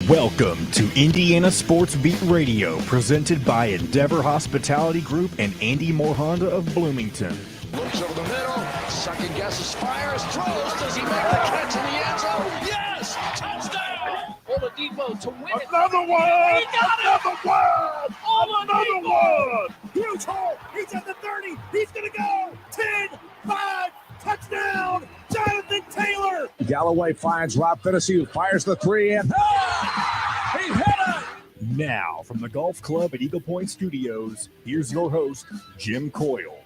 Welcome to Indiana Sports Beat Radio, presented by Endeavor Hospitality Group and Andy Moore Honda of Bloomington. Looks over the middle, second guesses, fires, throws. Does he make the catch in the end zone? Yes! Touchdown! Oladipo to win it. Another one! He got Another it! one! Another Oladipo! one! Huge hole! He's at the 30! He's gonna go! 10, 5, touchdown! Jonathan Taylor! Galloway finds Rob Finnessy, who fires the three and He hit it! Now, from the Golf Club at Eagle Point Studios, here's your host, Jim Coyle.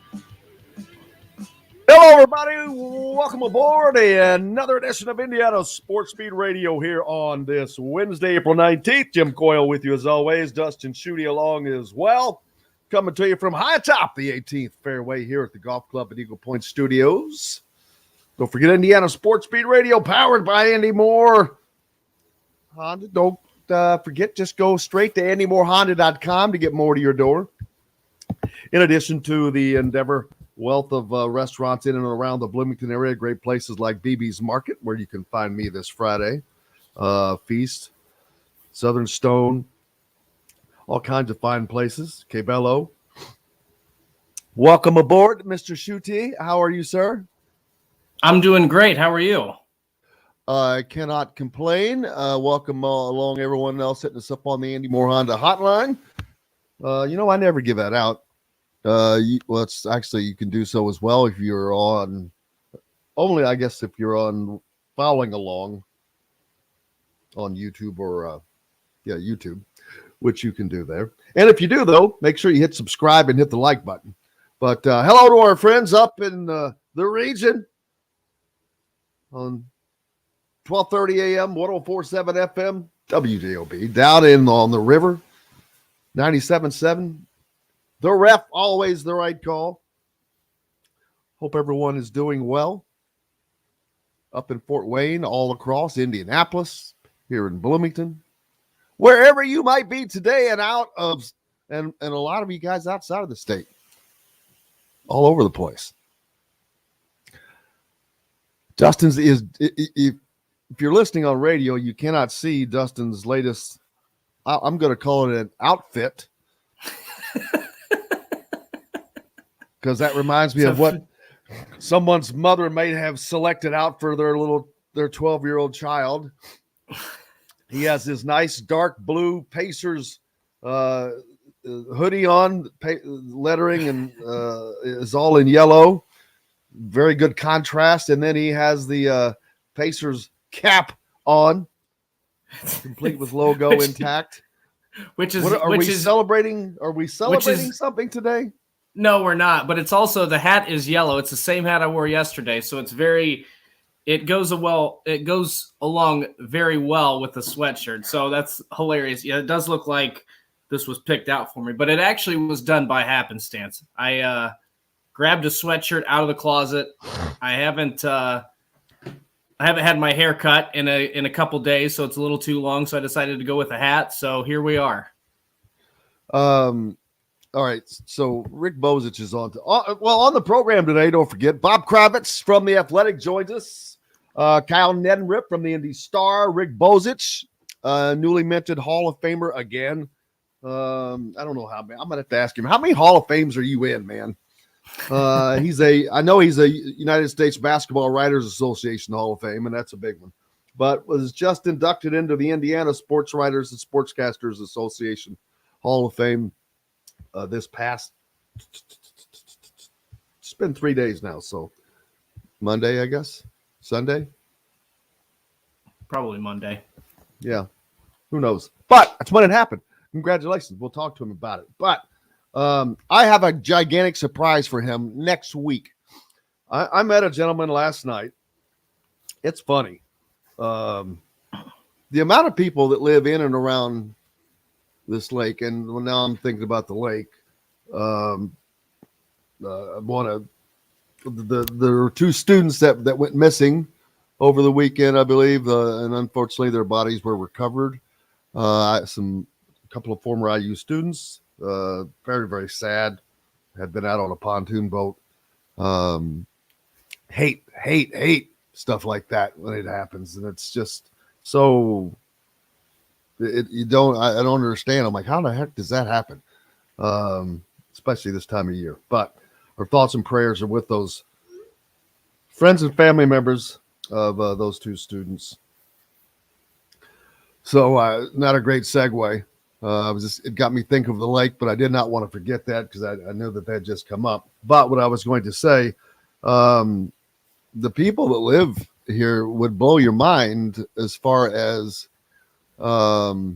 Hello, everybody. Welcome aboard another edition of Indiana Sports Speed Radio here on this Wednesday, April 19th. Jim Coyle with you as always. Dustin Schutte along as well. Coming to you from high atop the 18th fairway here at the Golf Club at Eagle Point Studios. Don't forget Indiana Sports Speed Radio powered by Andy Moore Honda. Don't forget, just go straight to AndyMooreHonda.com to get more to your door. In addition to the Endeavor wealth of restaurants in and around the Bloomington area, great places like BB's Market, where you can find me this Friday. Feast, Southern Stone, all kinds of fine places. Cabello. Welcome aboard, Mr. Schutte. How are you, sir? I'm doing great. How are you? I cannot complain. Welcome along everyone else hitting us up on the Andy Moore Honda hotline. I never give that out. It's actually, you can do so as well if you're on, only I guess if you're on following along on YouTube or YouTube, which you can do there. And if you do, though, make sure you hit subscribe and hit the like button. But hello to our friends up in the region on 12:30 a.m., 104.7 FM, WJOB, down on the river, 97.7. The Ref, always the right call. Hope everyone is doing well. Up in Fort Wayne, all across Indianapolis, here in Bloomington, wherever you might be today and out of, and a lot of you guys outside of the state, all over the place. Dustin's is, if you're listening on radio, you cannot see Dustin's latest, I'm going to call it an outfit. Because that reminds me of what someone's mother may have selected out for their 12-year-old child. He has this nice dark blue Pacers hoodie on, lettering, and is all in yellow. Very good contrast. And then he has the Pacers cap on, complete with logo intact. Are we celebrating something today? No, we're not. But it's also, the hat is yellow. It's the same hat I wore yesterday. So it goes along very well with the sweatshirt. So that's hilarious. Yeah, it does look like this was picked out for me, but it actually was done by happenstance. I grabbed a sweatshirt out of the closet. I haven't had my hair cut in a couple days, so it's a little too long. So I decided to go with a hat. So here we are. All right, so Rick Bozich is on the program today. Don't forget, Bob Kravitz from The Athletic joins us. Kyle Neddenriep from the Indy Star. Rick Bozich, newly minted Hall of Famer again. I don't know how many. I'm going to have to ask him, how many Hall of Fames are you in, man? I know he's a United States Basketball Writers Association Hall of Fame, and that's a big one. But was just inducted into the Indiana Sports Writers and Sportscasters Association Hall of Fame. This past, it's been 3 days now, so Monday, I guess, Sunday, probably Monday. Yeah, who knows? But that's when it happened. Congratulations. We'll talk to him about it. But I have a gigantic surprise for him next week. I met a gentleman last night. It's funny. The amount of people that live in and around this lake, and now I'm thinking about the lake. There were two students that went missing over the weekend, I believe, and unfortunately their bodies were recovered. A couple of former IU students, very, very sad, had been out on a pontoon boat. Hate stuff like that when it happens, and it's just so I don't understand. I'm like, how the heck does that happen? Especially this time of year. But our thoughts and prayers are with those friends and family members of those two students. So not a great segue. It got me thinking of the lake, but I did not want to forget that because I knew that had just come up. But what I was going to say, the people that live here would blow your mind as far as, all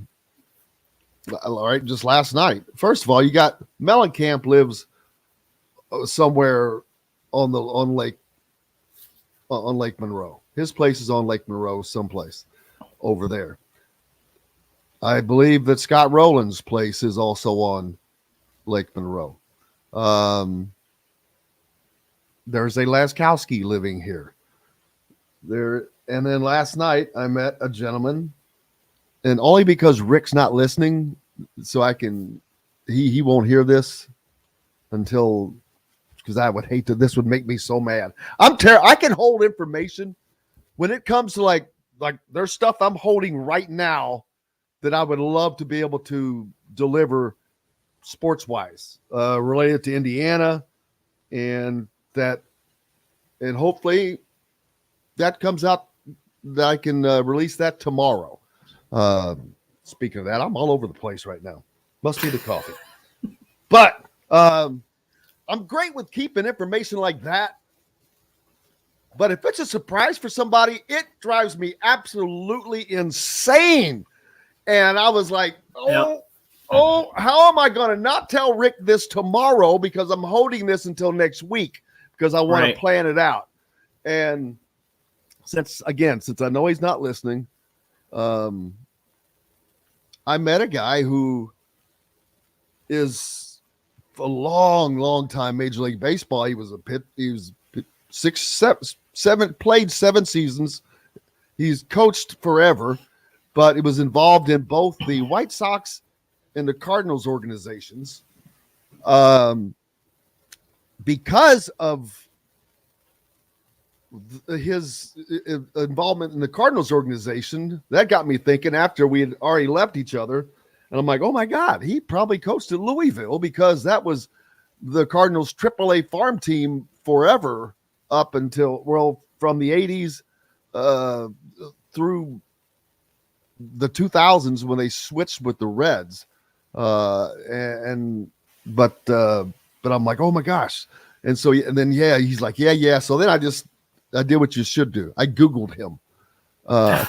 right, just last night. First of all, you got Mellencamp lives somewhere on Lake Monroe. His place is on Lake Monroe, someplace over there. I believe that Scott Rowland's place is also on Lake Monroe. There's a Laskowski living here. And then last night I met a gentleman, and only because Rick's not listening, so he won't hear this until, because I would hate to. This would make me so mad. I can hold information when it comes to like there's stuff I'm holding right now that I would love to be able to deliver sports wise, related to Indiana, and hopefully that comes out that I can release that tomorrow. Speaking of that, I'm all over the place right now. Must be the coffee. But I'm great with keeping information like that. But if it's a surprise for somebody, it drives me absolutely insane. And I was like, how am I going to not tell Rick this tomorrow, because I'm holding this until next week because I want to plan it out. And since I know he's not listening, I met a guy who is a long time Major League Baseball. He was played 7 seasons. He's coached forever, but he was involved in both the White Sox and the Cardinals organizations. Because of his involvement in the Cardinals organization, that got me thinking after we had already left each other. And I'm like, oh my God, he probably coached at Louisville, because that was the Cardinals AAA farm team forever up until, from the 80s through the 2000s when they switched with the Reds. But I'm like, oh my gosh. And so, he's like, yeah. So then I did what you should do. I Googled him.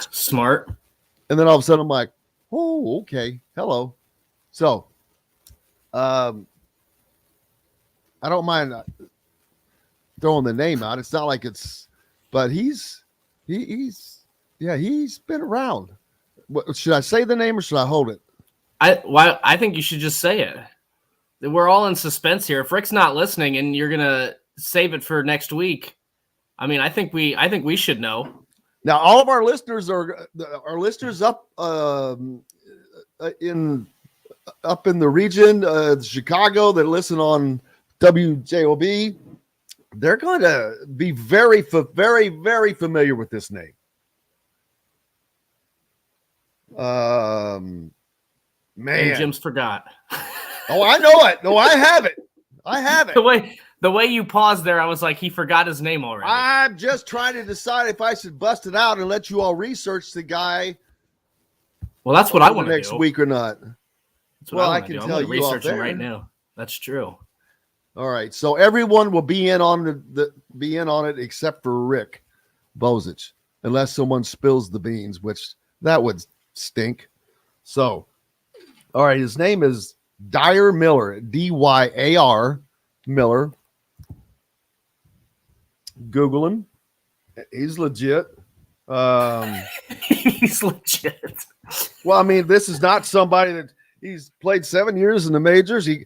Smart. And then all of a sudden I'm like, oh, okay. Hello. So, I don't mind throwing the name out. It's not like but he's been around. Should I say the name or should I hold it? I think you should just say it. We're all in suspense here. If Rick's not listening and you're gonna save it for next week, I mean, I think we should know. Now, all of our listeners are up in the region, Chicago, that listen on WJOB. They're going to be very, very familiar with this name. Man, and Jim's forgot. Oh, I know it. No, I have it. The way you paused there, I was like, he forgot his name already. I'm just trying to decide if I should bust it out and let you all research the guy. Well, that's what I want to do next week or not. Well, I can tell you researching right now. That's true. All right, so everyone will be in on it except for Rick Bozich, unless someone spills the beans, which that would stink. So, all right, his name is Dyer Miller, Dyar Miller. Google him. He's legit. He's legit. Well, I mean, this is not somebody that he's played 7 years in the majors. He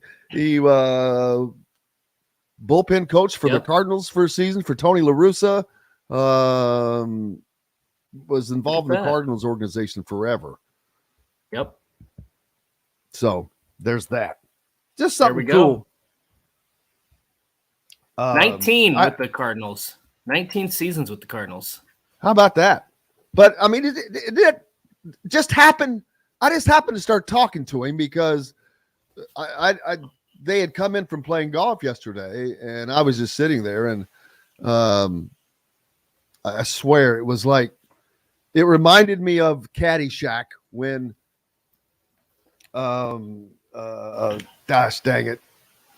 bullpen coach for the Cardinals for a season for Tony La Russa. Was involved in the Cardinals organization forever. Yep. So there's that. Just something cool. 19 with the Cardinals. 19 seasons with the Cardinals. How about that? But I mean, it just happened I just happened to start talking to him because they had come in from playing golf yesterday, and I was just sitting there, and I swear it was like, it reminded me of Caddyshack when, gosh dang it,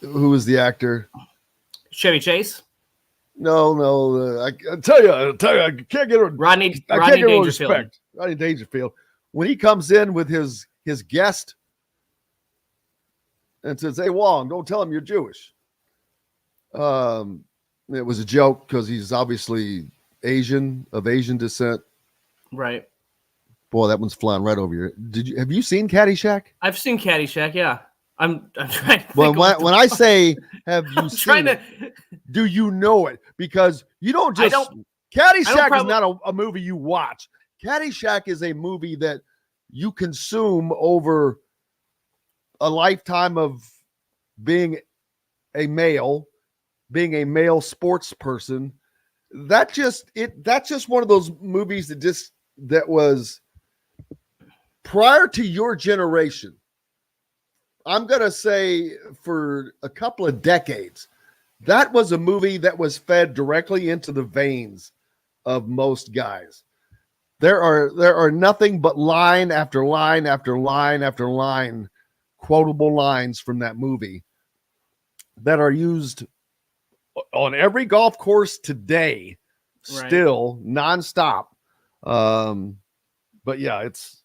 who was the actor? Chevy Chase. No, I tell you, I can't get a Rodney Dangerfield. Dangerfield. Rodney Dangerfield, when he comes in with his guest and says, "Hey, Wong, don't tell him you're Jewish." It was a joke because he's obviously of Asian descent. Right. Boy, that one's flying right over here. Have you seen Caddyshack? I've seen Caddyshack. Yeah. I'm trying to think. Well, when I say have you seen it, to. do you know it? Because you don't just. Caddyshack is not a movie you watch. Caddyshack is a movie that you consume over a lifetime of being a male sports person. That's just one of those movies that was prior to your generation. I'm going to say for a couple of decades, that was a movie that was fed directly into the veins of most guys. There are nothing but line after line after line after line, quotable lines from that movie that are used on every golf course today, still nonstop. But yeah, it's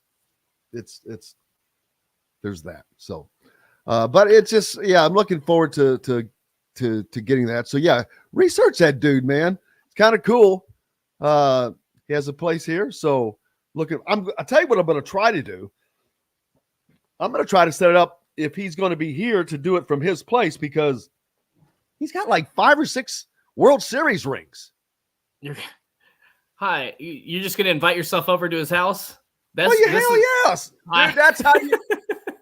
there's that. So, but it's just, yeah, I'm looking forward to getting that. So yeah, research that dude, man. It's kind of cool. He has a place here. So I'll tell you what I'm going to try to do. I'm going to try to set it up if he's going to be here to do it from his place, because he's got like 5 or 6 World Series rings. Hi, you're just going to invite yourself over to his house? Hell yes. Dude, that's how you,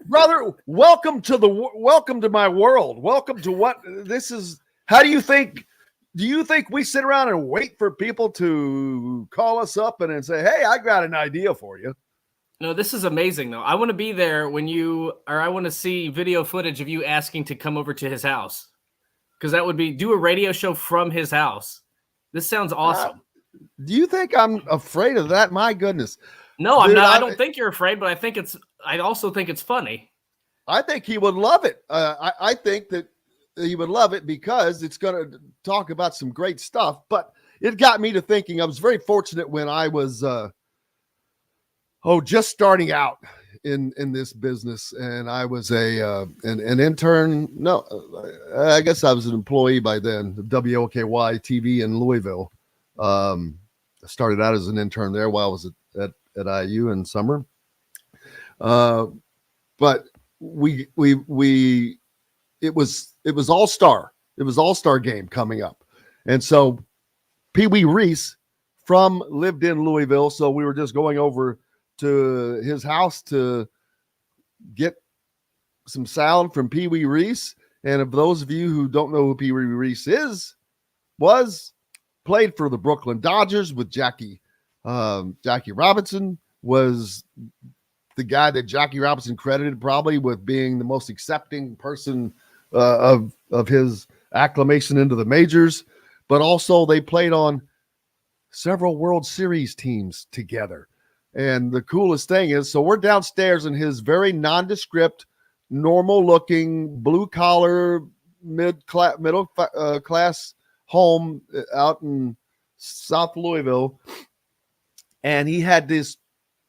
brother, welcome to my world. Welcome to what this is. How do you think we sit around and wait for people to call us up and say, "Hey, I got an idea for you"? No, this is amazing though. I want to be there I want to see video footage of you asking to come over to his house. Because that would be do a radio show from his house. This sounds awesome. Do you think I'm afraid of that? My goodness. No, dude, I'm not. I don't think you're afraid, but I also think it's funny. I think he would love it. I think that he would love it because it's going to talk about some great stuff. But it got me to thinking. I was very fortunate when I was just starting out in this business, and I was an intern. No, I guess I was an employee by then. WOKY TV in Louisville. I started out as an intern there while I was at IU in summer. But it was all-star. It was all-star game coming up. And so Pee Wee Reese lived in Louisville. So we were just going over to his house to get some sound from Pee Wee Reese. And of those of you who don't know who Pee Wee Reese played for the Brooklyn Dodgers with Jackie Robinson, was the guy that Jackie Robinson credited probably with being the most accepting person of his acclamation into the majors. But also they played on several World Series teams together. And the coolest thing is, so we're downstairs in his very nondescript, normal-looking, blue-collar, middle class home out in South Louisville, and he had these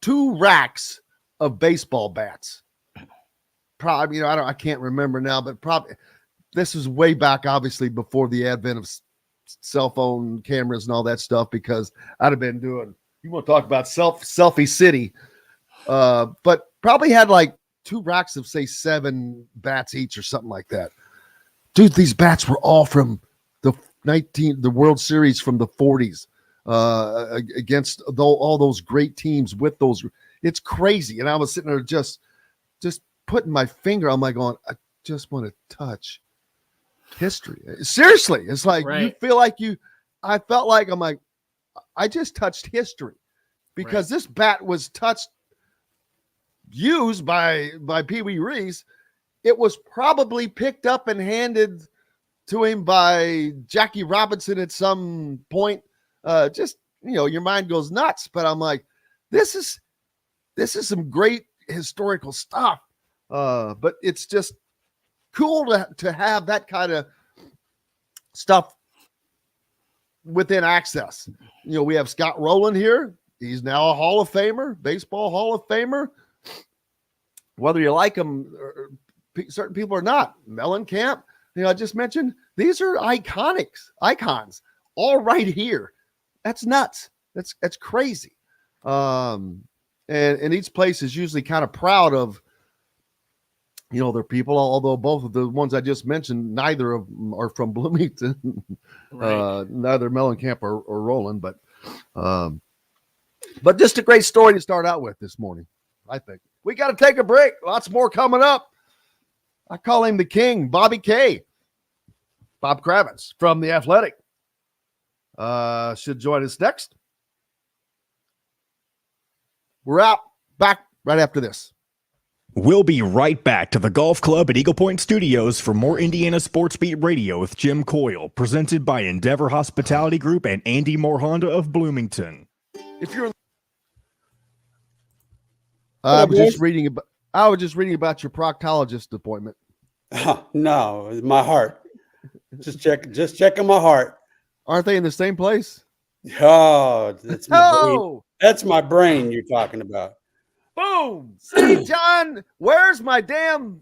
2 racks of baseball bats. Probably, I can't remember now, but probably this was way back, obviously before the advent of cell phone cameras and all that stuff, because I'd have been doing. You want to talk about selfie city, but probably had like 2 racks of say 7 bats each or something like that. Dude, these bats were all from the World Series from the 40s against all those great teams with those. It's crazy. And I was sitting there just putting my finger on my going, I just want to touch history. Seriously. It's like, You feel like I felt like I'm like, I just touched history because this bat was touched used by Pee Wee Reese, it was probably picked up and handed to him by Jackie Robinson at some point. Just, your mind goes nuts. But I'm like, this is some great historical stuff. But it's just cool to have that kind of stuff within access. We have Scott Rowland here. He's now a Hall of Famer, baseball Hall of Famer. Whether you like him, certain people are not. Mellencamp, I just mentioned, these are icons, all right here. That's nuts. That's crazy. And each place is usually kind of proud of, their people, although both of the ones I just mentioned, neither of them are from Bloomington. Right. Neither Mellencamp or Rowland, but just a great story to start out with this morning, I think. We got to take a break. Lots more coming up. I call him the king, Bobby K. Bob Kravitz from The Athletic should join us next. We're out. Back right after this. We'll be right back to the Golf Club at Eagle Point Studios for more Indiana Sports Beat Radio with Jim Coyle, presented by Endeavor Hospitality Group and Andy Moore Honda of Bloomington. If you're, I was just reading about your proctologist appointment. Oh, no, my heart. Just checking my heart. Aren't they in the same place? Oh, that's my brain you're talking about. Boom! See, John, where's my damn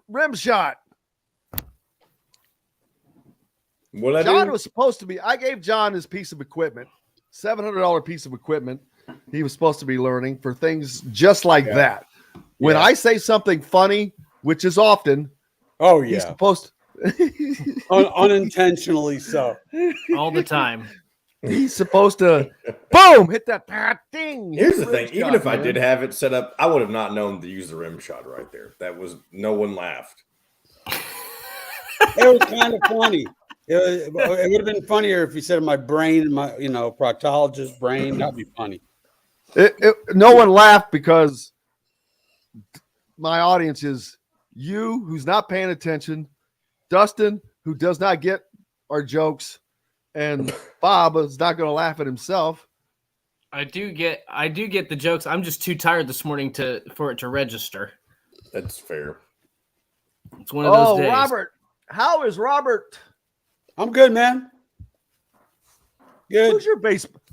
rim shot? John was supposed to be. I gave John his piece of equipment, $700 piece of equipment. He was supposed to be learning for things just like that. When I say something funny, which is often, he's supposed to unintentionally so all the time. He's supposed to, boom, hit that ding. Here's the thing. Even if I did have it set up, I would have not known to use the rim shot right there. No one laughed. It was kind of funny. It would have been funnier if you said my brain, my proctologist brain. That'd be funny. No one laughed because my audience is you, who's not paying attention, Dustin, who does not get our jokes, and Bob is not going to laugh at himself. I do get the jokes. I'm just too tired this morning for it to register. That's fair. It's one of those days. Robert, how is Robert? I'm good, man. Good.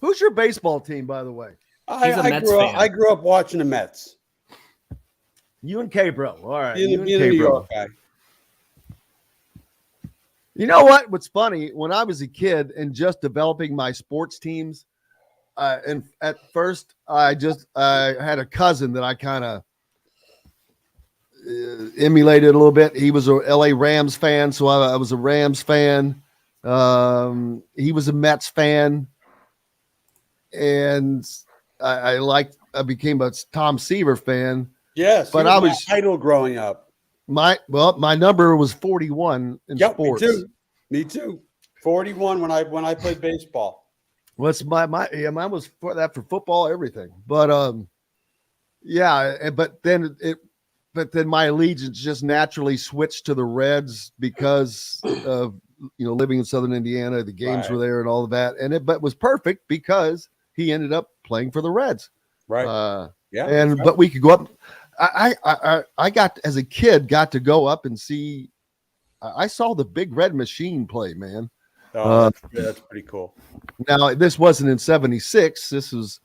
Who's your baseball team, by the way? I grew up watching the Mets. You and K-Bro. All right. You and New York guy. You know what? What's funny, when I was a kid and just developing my sports teams, and at first I had a cousin that I kind of emulated a little bit. He was a LA Rams fan, so I was a Rams fan. He was a Mets fan, and I became a Tom Seaver fan. Yes, but I was my idol growing up. My number was 41 in sports. Me too. 41 when I played baseball. What's mine was for that for football, everything. But but then my allegiance just naturally switched to the Reds because of living in Southern Indiana. The games were there and all of that, but it was perfect because he ended up playing for the Reds. Right. But we could go up. I got, as a kid, got to go up and see. I saw the Big Red Machine play, man. Oh, that's pretty cool. Now, this wasn't in '76. This was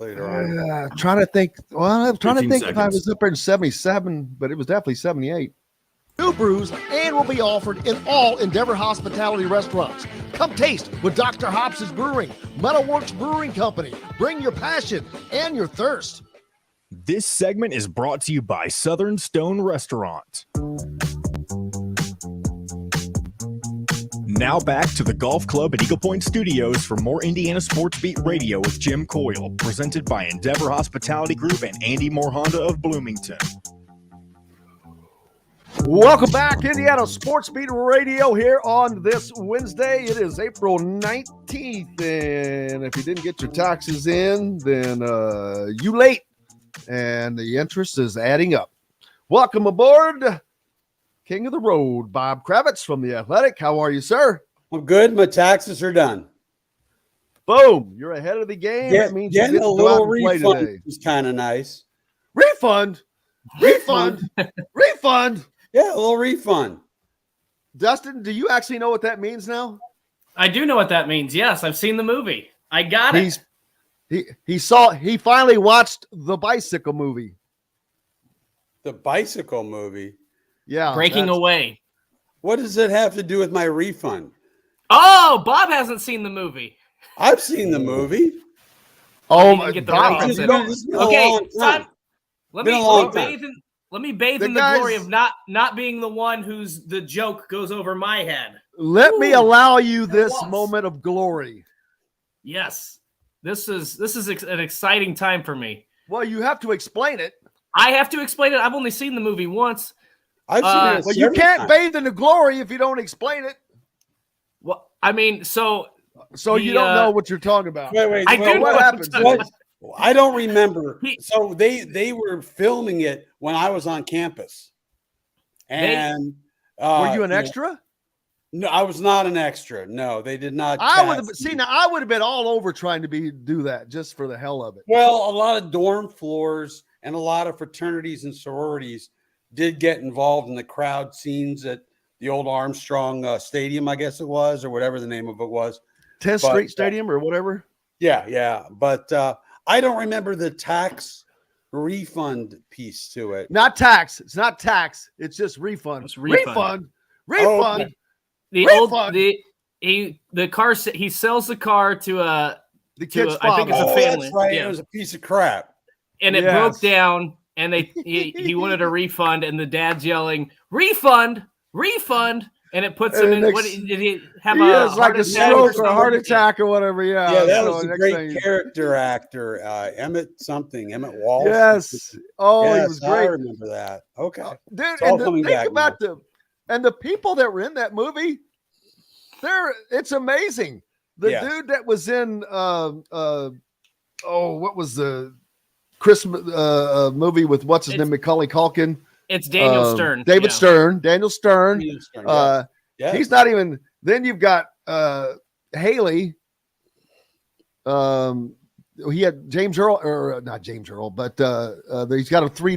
later on. Trying to think. Well, I'm trying to think seconds. if I was up there in '77, but it was definitely '78. New brews and will be offered in all Endeavor Hospitality restaurants. Come taste with Dr. Hobbs' Brewing, Metalworks Brewing Company. Bring your passion and your thirst. This segment is brought to you by Southern Stone Restaurant. Now back to the Golf Club at Eagle Point Studios for more Indiana Sports Beat Radio with Jim Coyle, presented by Endeavor Hospitality Group and Andy Moore Honda of Bloomington. Welcome back, Indiana Sports Beat Radio here on this Wednesday. It is April 19th, and if you didn't get your taxes in, then you late. and the interest is adding up. Welcome aboard, King of the Road, Bob Kravitz from The Athletic. How are you, sir? I'm good. My taxes are done. Boom. You're ahead of the game. That means you Getting get a to go out little and play refund today. is kind of nice. Refund. Refund. Yeah, a little refund. Dustin, do you actually know what that means now? I do know what that means. Yes, I've seen the movie. I got it. He finally watched the bicycle movie. The bicycle movie. Yeah. Breaking Away. What does it have to do with my refund? Oh, Bob hasn't seen the movie. I've seen the movie. Oh, my my God. It's been a Okay, long son, time. let Been me a long bathe in the glory of not being the one whose the joke goes over my head. Let me allow you this once. moment of glory. Yes. This is an exciting time for me. Well, you have to explain it. I have to explain it. I've only seen the movie once. I've seen it. Well, you can't bathe in the glory if you don't explain it. Well, I mean, so you don't know what you're talking about. Wait. I do know what what happens? I don't remember. So they were filming it when I was on campus. And were you an extra? No, I was not an extra. No, they did not. I would cast have me. I would have been all over trying to do that just for the hell of it. Well, a lot of dorm floors and a lot of fraternities and sororities did get involved in the crowd scenes at the old Armstrong Stadium, I guess it was, or whatever the name of it was. 10th Street Stadium or whatever. Yeah. But I don't remember the tax refund piece to it. Not tax. It's not tax. It's just refund. It's refund. Refund. Okay. The car, he sells the car to the kid's I think it's a father. family. That's right. Yeah. It was a piece of crap. And it Yes. broke down, and he wanted a refund, and the dad's yelling, "Refund, refund!" And it puts him And in. next- What did he have? He has like a attack stroke or a something? heart attack or whatever. Yeah. Yeah, that So was a next great thing- character actor, Emmett Walsh. Yes. Oh, Yes, he was I great. remember that. Okay. Dude, It's all and coming think back about the people that were in that movie. It's amazing. The Yeah. dude that was in what was the Christmas movie with what's his name, Macaulay Culkin? It's Daniel Stern. David Yeah. Stern. Daniel Stern. Yeah. He's not even. Then you've got Haley. He had James Earl, or not James Earl, but he's got a three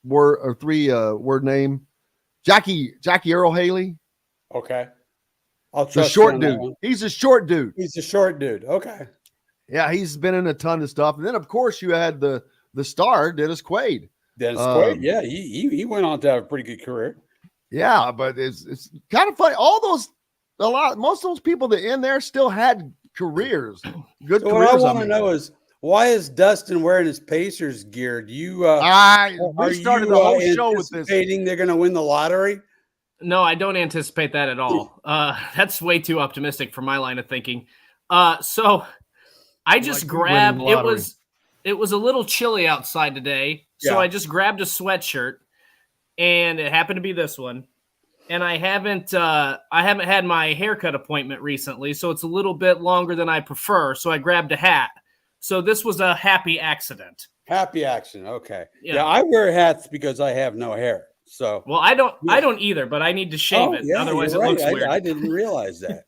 word name. Jackie Earl Haley. Okay. I'll The trust short you on that dude. one. He's a short dude. He's a short dude. Okay. Yeah, he's been in a ton of stuff. And then of course you had the star, Dennis Quaid. Dennis Quaid. Yeah, he went on to have a pretty good career. Yeah, but it's kind of funny. Most of those people that in there still had careers. Good So careers. what I want to know is, why is Dustin wearing his Pacers gear? Do you we started the whole show with this. anticipating they're going to win the lottery? No, I don't anticipate that at all. That's way too optimistic for my line of thinking. So I just grabbed. It was a little chilly outside today, so Yeah. I just grabbed a sweatshirt, and it happened to be this one. And I haven't had my haircut appointment recently, so it's a little bit longer than I prefer. So I grabbed a hat. So this was a happy accident. Happy accident. Okay. Yeah. Yeah, I wear hats because I have no hair. So Well, I don't either, but I need to shave it. yeah, Otherwise, it you're looks right. weird. I didn't realize that.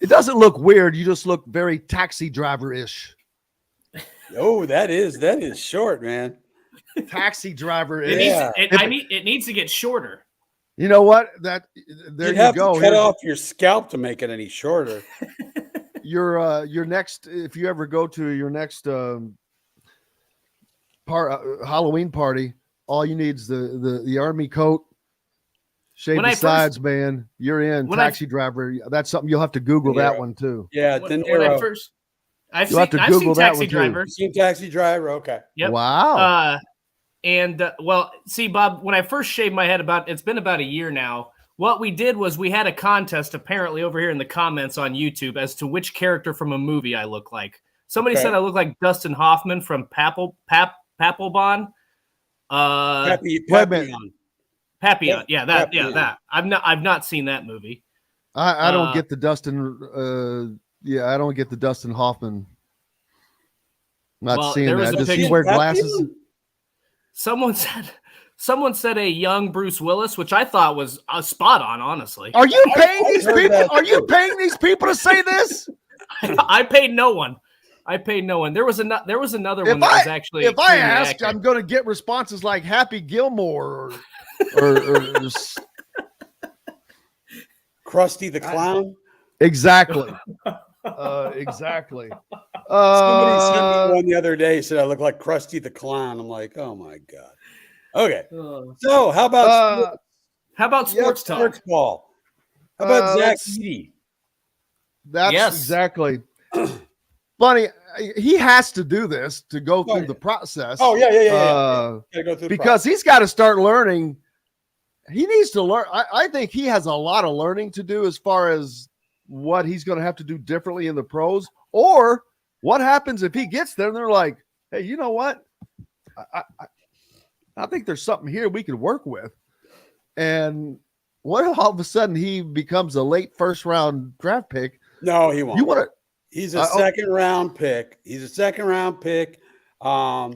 It doesn't look weird. You just look very taxi driver-ish. Oh, that is short, man. Taxi driver-ish. It needs to get shorter. You know what? There You'd you have go. to cut off your scalp to make it any shorter. Your next, if you ever go to your next Halloween party, all you need is the army coat, shave the sides, man. You're in. Taxi driver. That's something you'll have to Google that one too. Yeah. When I first, I've seen Taxi Driver. Seen Taxi Driver. Okay. Yep. Wow. Well, see, Bob, when I first shaved my head, it's been about a year now. What we did was we had a contest apparently over here in the comments on YouTube as to which character from a movie I look like. Somebody said I look like Dustin Hoffman from Papelbon. Papillon. Papillon. Yeah, that. I've not seen that movie. I don't get the Dustin. I don't get the Dustin Hoffman. Not Well, seeing there was that. a Does he picture- wear glasses? Someone said a young Bruce Willis, which I thought was spot on, honestly. Are you paying these heard people? that Are you too. paying these people to say this? I paid no one. There was another one that was actually if I extremely ask, accurate. I'm going to get responses like Happy Gilmore or Krusty the Clown. exactly. Exactly. Somebody sent me one the other day, said I look like Krusty the Clown. I'm like, oh my God. Okay. So how about sports talk? sports ball? How about Zach let's- Edey? That's Yes. exactly. Bunny, he has to do this to go through yeah. the process. Oh, yeah. Gotta go through the Because he's got to start learning. He needs to learn. I think he has a lot of learning to do as far as what he's going to have to do differently in the pros, or what happens if he gets there and they're like, hey, you know what? I think there's something here we could work with. And what if all of a sudden he becomes a late first round draft pick? No, he won't. You want to? He's a second round pick. He's a second round pick. I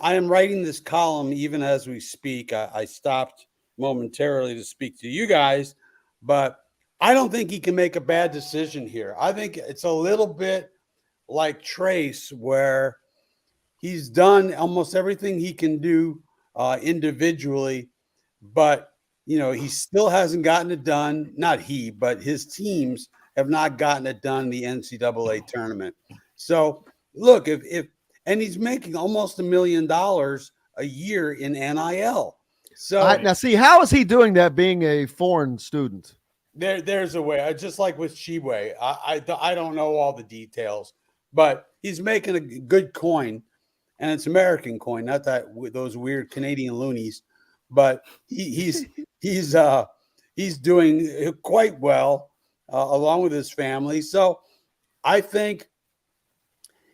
am writing this column even as we speak. I stopped momentarily to speak to you guys, but I don't think he can make a bad decision here. I think it's a little bit like Trace, where he's done almost everything he can do individually, but he still hasn't gotten it done. Not he, but his teams have not gotten it done in the NCAA tournament. So look, and he's making almost $1 million a year in NIL. So now see, how is he doing that being a foreign student? There's a way. Just like with Sheway, I don't know all the details, but he's making a good coin, and it's American coin, not those weird Canadian loonies. But he's doing quite well along with his family. So I think,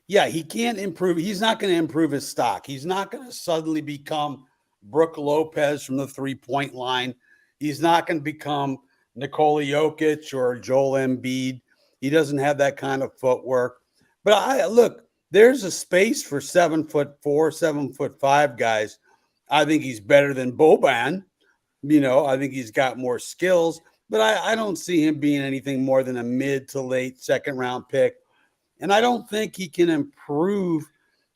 yeah, he can't improve. He's not going to improve his stock. He's not going to suddenly become Brooke Lopez from the 3-point line. He's not going to become Nikola Jokic or Joel Embiid. He doesn't have that kind of footwork. But look, there's a space for 7'4", 7'5" guys. I think he's better than Boban. I think he's got more skills, but I don't see him being anything more than a mid to late second round pick. And I don't think he can improve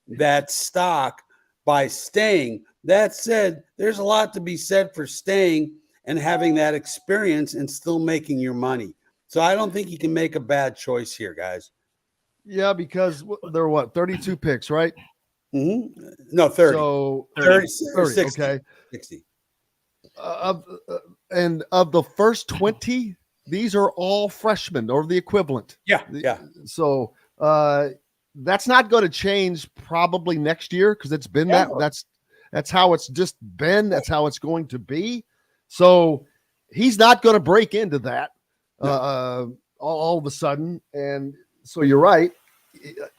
that stock by staying. That said, there's a lot to be said for staying and having that experience and still making your money. So I don't think he can make a bad choice here, guys. Yeah, because there are 32 picks, right? Mm-hmm. No, 30. So 30, 60. Okay. 60. And of the first 20, these are all freshmen or the equivalent. Yeah. So that's not going to change probably next year because it's been that's how it's just been. That's how it's going to be. So he's not going to break into that all of a sudden. And so you're right.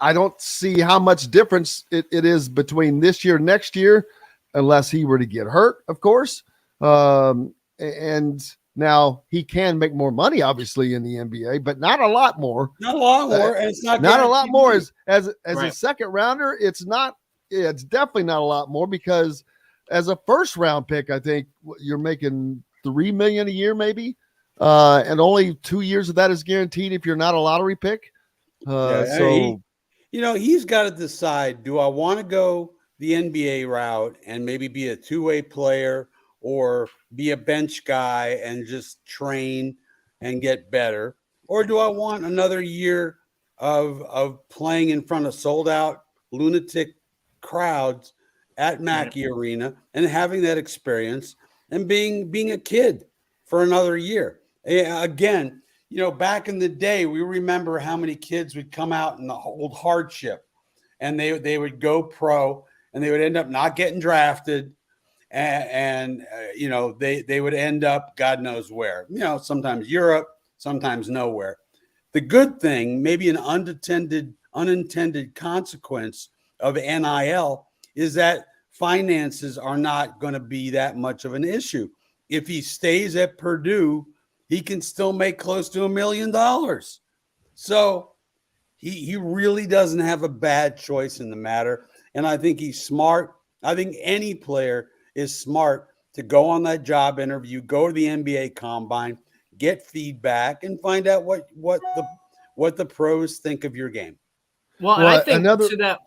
I don't see how much difference it is between this year and next year, unless he were to get hurt, of course. And now he can make more money, obviously, in the NBA, but not a lot more. Not a lot more. And it's not a lot more as Right. a second rounder. It's not. It's definitely not a lot more because as a first round pick, I think you're making $3 million a year, maybe, and only 2 years of that is guaranteed if you're not a lottery pick. He's got to decide: do I want to go the NBA route and maybe be a two-way player, or be a bench guy and just train and get better, or do I want another year of playing in front of sold-out lunatic crowds at Mackey Arena and having that experience and being a kid for another year? Again, back in the day, we remember how many kids would come out in the old hardship and they would go pro and they would end up not getting drafted. And they would end up God knows where, sometimes Europe, sometimes nowhere. The good thing, maybe an unintended consequence of NIL, is that finances are not going to be that much of an issue. If he stays at Purdue, he can still make close to $1 million. So He really doesn't have a bad choice in the matter. And I think he's smart. I think any player is smart to go on that job interview, go to the NBA combine, get feedback, and find out what the pros think of your game. Well, and I think to that,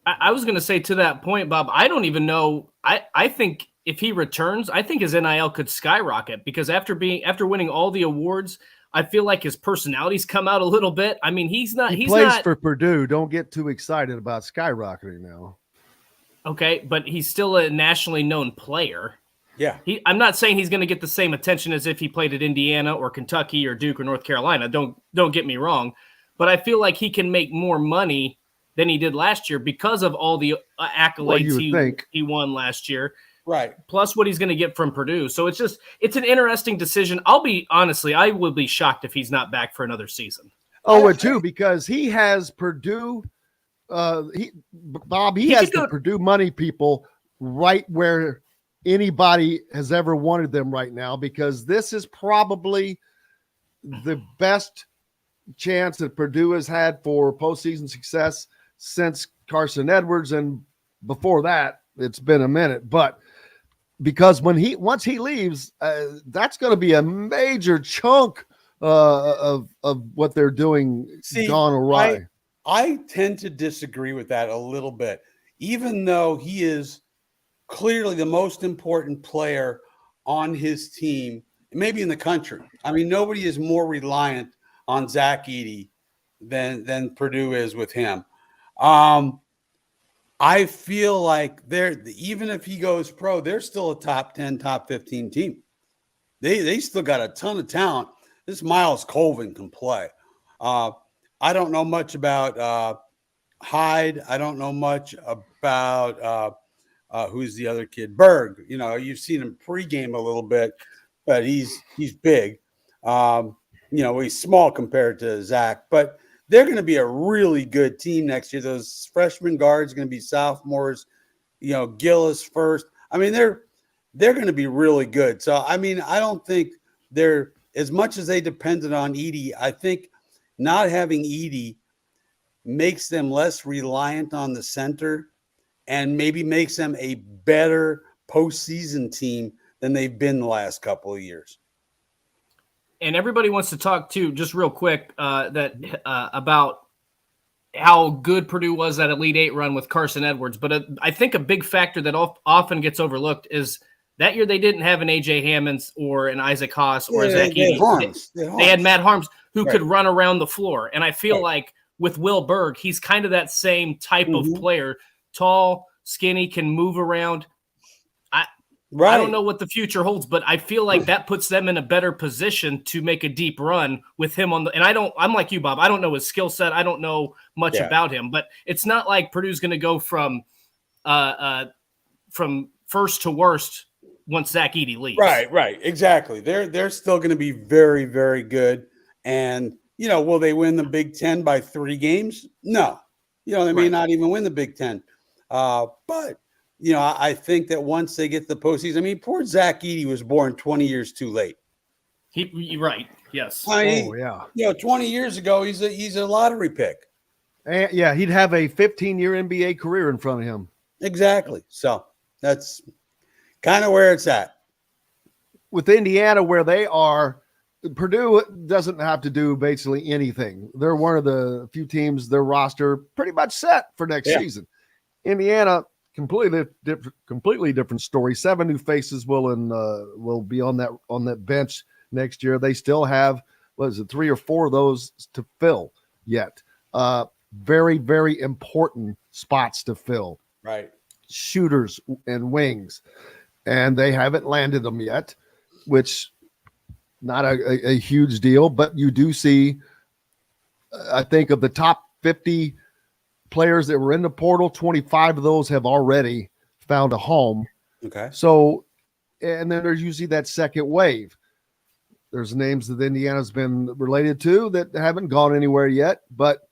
I was going to say to that point, Bob, I don't even know. I think if he returns, I think his NIL could skyrocket because after winning all the awards, I feel like his personality's come out a little bit. I mean, he's plays for Purdue. Don't get too excited about skyrocketing now. Okay, but he's still a nationally known player. Yeah. I'm not saying he's going to get the same attention as if he played at Indiana or Kentucky or Duke or North Carolina. Don't get me wrong, but I feel like he can make more money than he did last year because of all the accolades he won last year. Right. Plus what he's going to get from Purdue. So it's an interesting decision. I will be shocked if he's not back for another season. Oh, too, because he has Purdue. He has the Purdue money people right where anybody has ever wanted them right now, because this is probably the best chance that Purdue has had for postseason success since Carson Edwards. And before that, it's been a minute, but because once he leaves, that's going to be a major chunk of what they're doing gone awry. I tend to disagree with that a little bit, even though he is clearly the most important player on his team, maybe in the country. I mean, nobody is more reliant on Zach Edey than Purdue is with him. I feel like even if he goes pro, they're still a top 10, top 15 team. They still got a ton of talent. This Miles Colvin can play. I don't know much about Hyde. I don't know much about who's the other kid, Berg. You know, you've seen him pregame a little bit, but he's big. He's small compared to Zach, but they're going to be a really good team next year. Those freshman guards are going to be sophomores. Gillis first. I mean, they're going to be really good. So, I mean, I don't think they're as much as they depended on Edey. I think not having Edey makes them less reliant on the center and maybe makes them a better postseason team than they've been the last couple of years. And everybody wants to talk too, just real quick, about how good Purdue was that Elite Eight run with Carson Edwards. But I think a big factor that often gets overlooked is that year they didn't have an A.J. Hammonds or an Isaac Haas or a Zach Edey. They had Matt Harms who could run around the floor. And I feel like with Will Berg, he's kind of that same type of player, tall, skinny, can move around. I don't know what the future holds, but I feel like that puts them in a better position to make a deep run with him on and I'm like you, Bob. I don't know his skill set. I don't know much about him, but it's not like Purdue's going to go from first to worst once Zach Edey leaves. Right. Exactly. They're still going to be very, very good. And, will they win the Big Ten by 3 games? No. They may not even win the Big Ten. But I think that once they get to the postseason, I mean, poor Zach Edey was born 20 years too late. You're right. Yes. 20 years ago, he's a lottery pick. And he'd have a 15-year NBA career in front of him. Exactly. So that's kind of where it's at. With Indiana, where they are, Purdue doesn't have to do basically anything. They're one of the few teams, their roster pretty much set for next season. Indiana, completely different story. 7 new faces will be on that bench next year. They still have 3 or 4 of those to fill yet. Very, very important spots to fill. Right. Shooters and wings, and they haven't landed them yet, which not a huge deal, but you do see, I think of the top 50 players that were in the portal, 25 of those have already found a home. Okay. So, and then there's usually that second wave. There's names that Indiana's been related to that haven't gone anywhere yet, but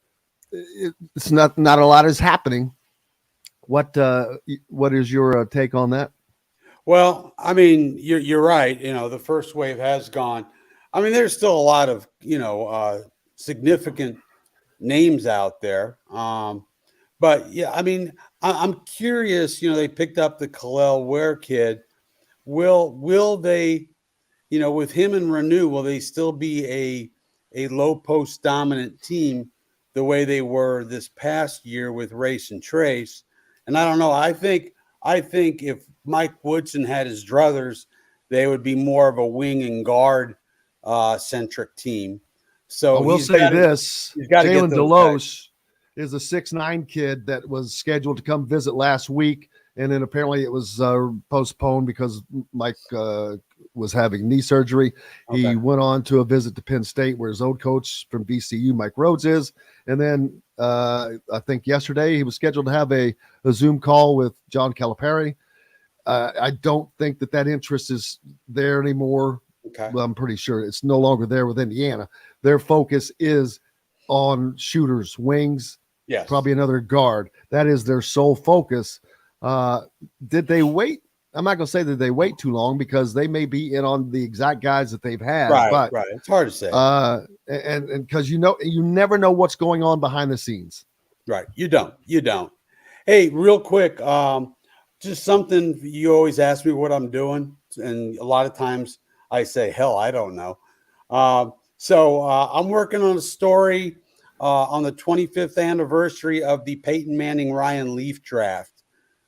it's not a lot is happening. What is your take on that? Well, I mean, you're right. The first wave has gone. I mean, there's still a lot of, significant names out there. But yeah, I mean, I'm curious. They picked up the Khalil Ware kid. Will they, with him and Renew, will they still be a low post dominant team the way they were this past year with Race and Trace? And I don't know. I think if Mike Woodson had his druthers, they would be more of a wing and guard centric team. So I will say this: Jalen Deloche is a 6'9" kid that was scheduled to come visit last week, and then apparently it was postponed because Mike was having knee surgery. Okay. He went on to a visit to Penn State, where his old coach from VCU, Mike Rhodes, is. And then I think yesterday he was scheduled to have a Zoom call with John Calipari. I don't think that interest is there anymore. Okay. Well, I'm pretty sure it's no longer there with Indiana. Their focus is on shooters, wings, yes, probably another guard. That is their sole focus. Did they wait? I'm not going to say that they wait too long, because they may be in on the exact guys that they've had. Right. It's hard to say. And because you never know what's going on behind the scenes. Right. You don't. Hey, real quick, just something you always ask me what I'm doing, and a lot of times I say, hell, I don't know. So I'm working on a story on the 25th anniversary of the Peyton Manning Ryan Leaf draft,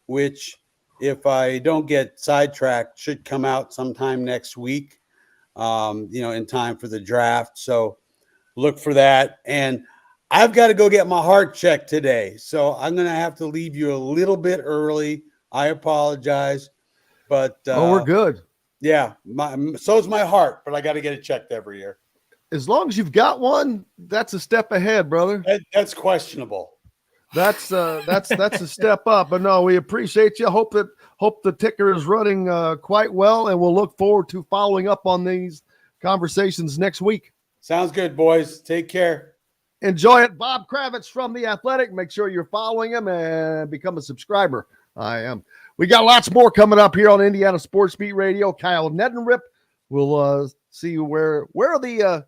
which, if I don't get sidetracked, should come out sometime next week, in time for the draft. So look for that. And I've got to go get my heart checked today, so I'm going to have to leave you a little bit early. I apologize, but we're good. Yeah, so's my heart, but I got to get it checked every year. As long as you've got one, that's a step ahead, brother. That's questionable. That's a step up. But no, we appreciate you. Hope the ticker is running quite well, and we'll look forward to following up on these conversations next week. Sounds good, boys. Take care. Enjoy it. Bob Kravitz from The Athletic. Make sure you're following him and become a subscriber. I am. We got lots more coming up here on Indiana Sports Beat Radio. Kyle Neddenriep. We'll see where are the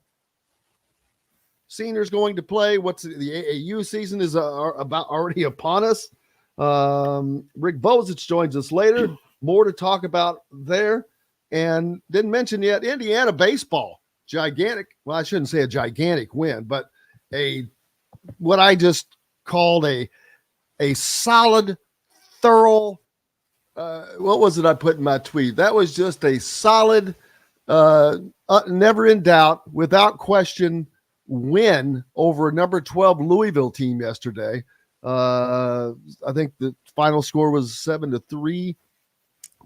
seniors going to play. What's the AAU season is about already upon us. Rick Bozich joins us later. More to talk about there. And didn't mention yet, Indiana baseball. Gigantic. Well, I shouldn't say a gigantic win, but what I just called a solid, thorough, what was it I put in my tweet? That was just a solid, never in doubt, without question, win over number 12 Louisville team yesterday. I think the final score was 7-3,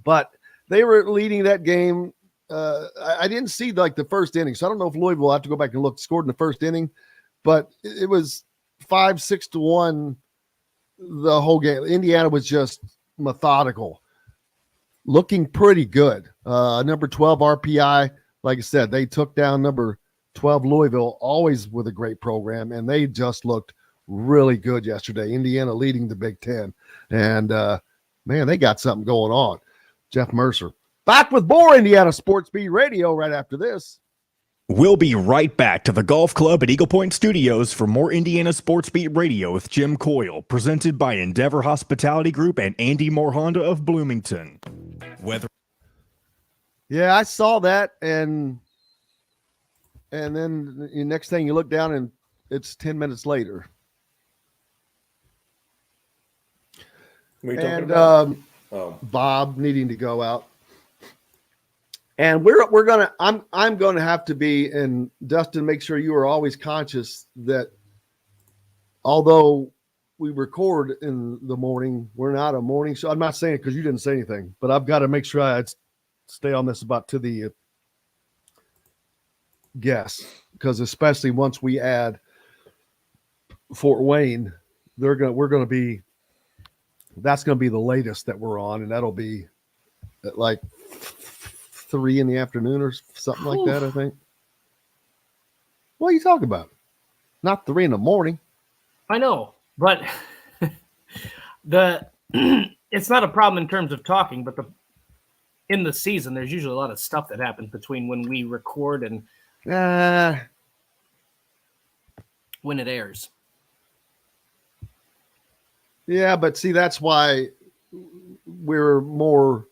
but they were leading that game. I didn't see the first inning, so I don't know if Louisville, I have to go back and look, scored in the first inning, but it was 5-6-1 the whole game. Indiana was just methodical, looking pretty good. Number 12 RPI, like I said, they took down number 12 Louisville, always with a great program, and they just looked really good yesterday. Indiana leading the Big Ten, and man, they got something going on. Jeff Mercer. Back with more Indiana Sports Beat Radio right after this. We'll be right back to the Golf Club at Eagle Point Studios for more Indiana Sports Beat Radio with Jim Coyle, presented by Endeavor Hospitality Group and Andy Moore Honda of Bloomington. Yeah, I saw that, and then the next thing you look down and it's 10 minutes later. And Bob needing to go out. And we're gonna I'm gonna have to be, and Dustin, make sure you are always conscious that although we record in the morning, we're not a morning show. I'm not saying it because you didn't say anything, but I've got to make sure I stay on this about to the guests, because especially once we add Fort Wayne, that's gonna be the latest that we're on, and that'll be at like 3 in the afternoon or something like that, I think. What are you talking about? Not 3 in the morning. I know, but it's not a problem in terms of talking, but in the season, there's usually a lot of stuff that happens between when we record and when it airs. Yeah, but see, that's why we're more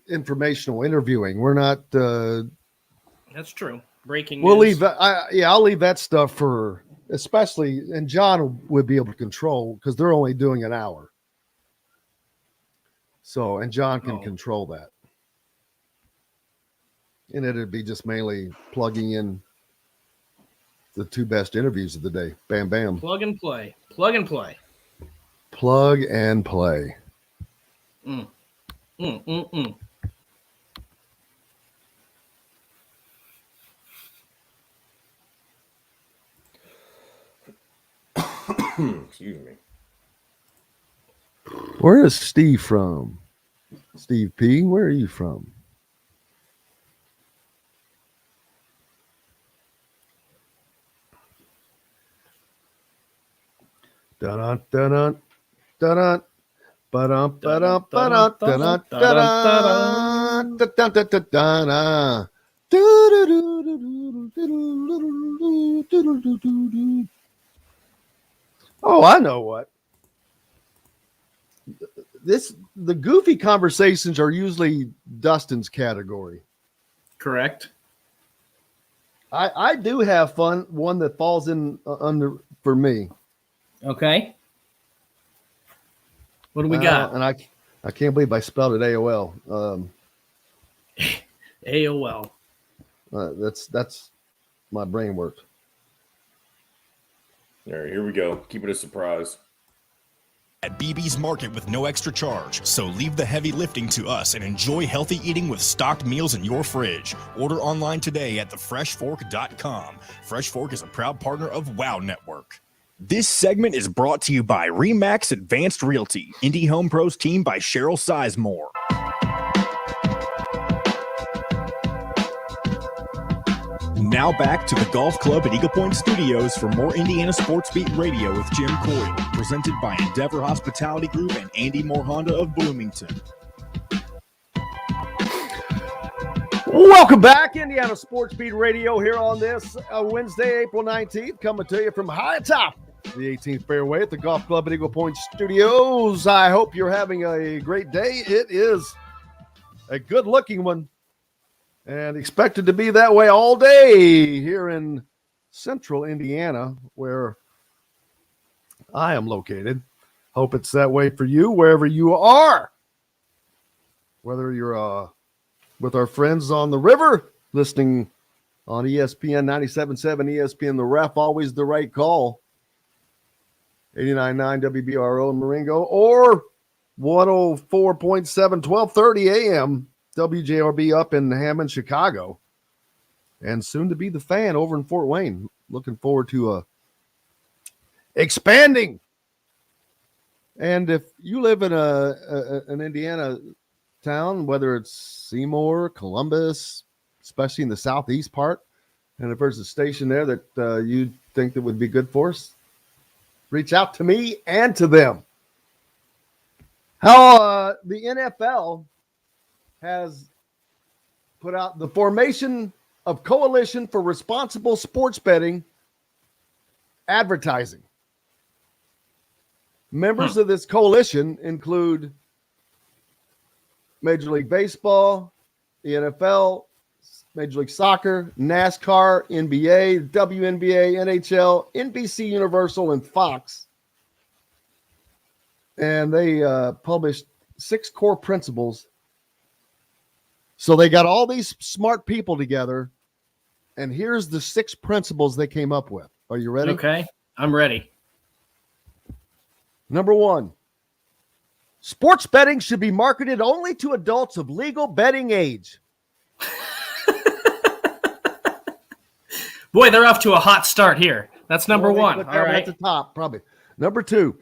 informational interviewing. We're not. That's true. Breaking We'll news. leave that. I'll leave that stuff for, especially, and John would be able to control because they're only doing an hour. So, and John can control that. And it'd be just mainly plugging in the two best interviews of the day. Bam, bam. Plug and play. Plug and play. Plug and play. Excuse me. Where is Steve from? Steve P, where are you from? Dun dun dun dun dun dun dun. Oh, I know what. The goofy conversations are usually Dustin's category. Correct. I do have fun. One that falls in under for me. Okay. What do we got? And I can't believe I spelled it AOL. AOL. That's my brain worked. All right, here we go. Keep it a surprise. At BB's Market with no extra charge. So leave the heavy lifting to us and enjoy healthy eating with stocked meals in your fridge. Order online today at thefreshfork.com. Fresh Fork is a proud partner of WOW Network. This segment is brought to you by Remax Advanced Realty, Indie Home Pros team by Cheryl Sizemore. Now back to the Golf Club at Eagle Point Studios for more Indiana Sports Beat Radio with Jim Coyle, presented by Endeavor Hospitality Group and Andy Moore Honda of Bloomington. Welcome back, Indiana Sports Beat Radio here on this Wednesday, April 19th, coming to you from high atop the 18th fairway at the Golf Club at Eagle Point Studios. I hope you're having a great day. It is a good-looking one and expected to be that way all day here in central Indiana, where I am located. Hope it's that way for you, wherever you are. Whether you're with our friends on the river, listening on ESPN 97.7, ESPN The Ref, always the right call. 89.9 WBRO in Marengo, or 104.7, 1230 AM, WJRB up in Hammond, Chicago. And soon to be the Fan over in Fort Wayne. Looking forward to expanding. And if you live in an Indiana town, whether it's Seymour, Columbus, especially in the southeast part, and if there's a station there that you think that would be good for us, reach out to me and to them. How the NFL has put out the formation of Coalition for Responsible Sports Betting Advertising. Members of this coalition include Major League Baseball, the NFL, Major League Soccer, NASCAR, NBA, WNBA, NHL, NBC Universal, and Fox. And they published 6 core principles. So they got all these smart people together, and here's the 6 principles they came up with. Are you ready? Okay, I'm ready. Number 1, sports betting should be marketed only to adults of legal betting age. Boy, they're off to a hot start here. That's number 1. All right. At the top, probably. Number 2,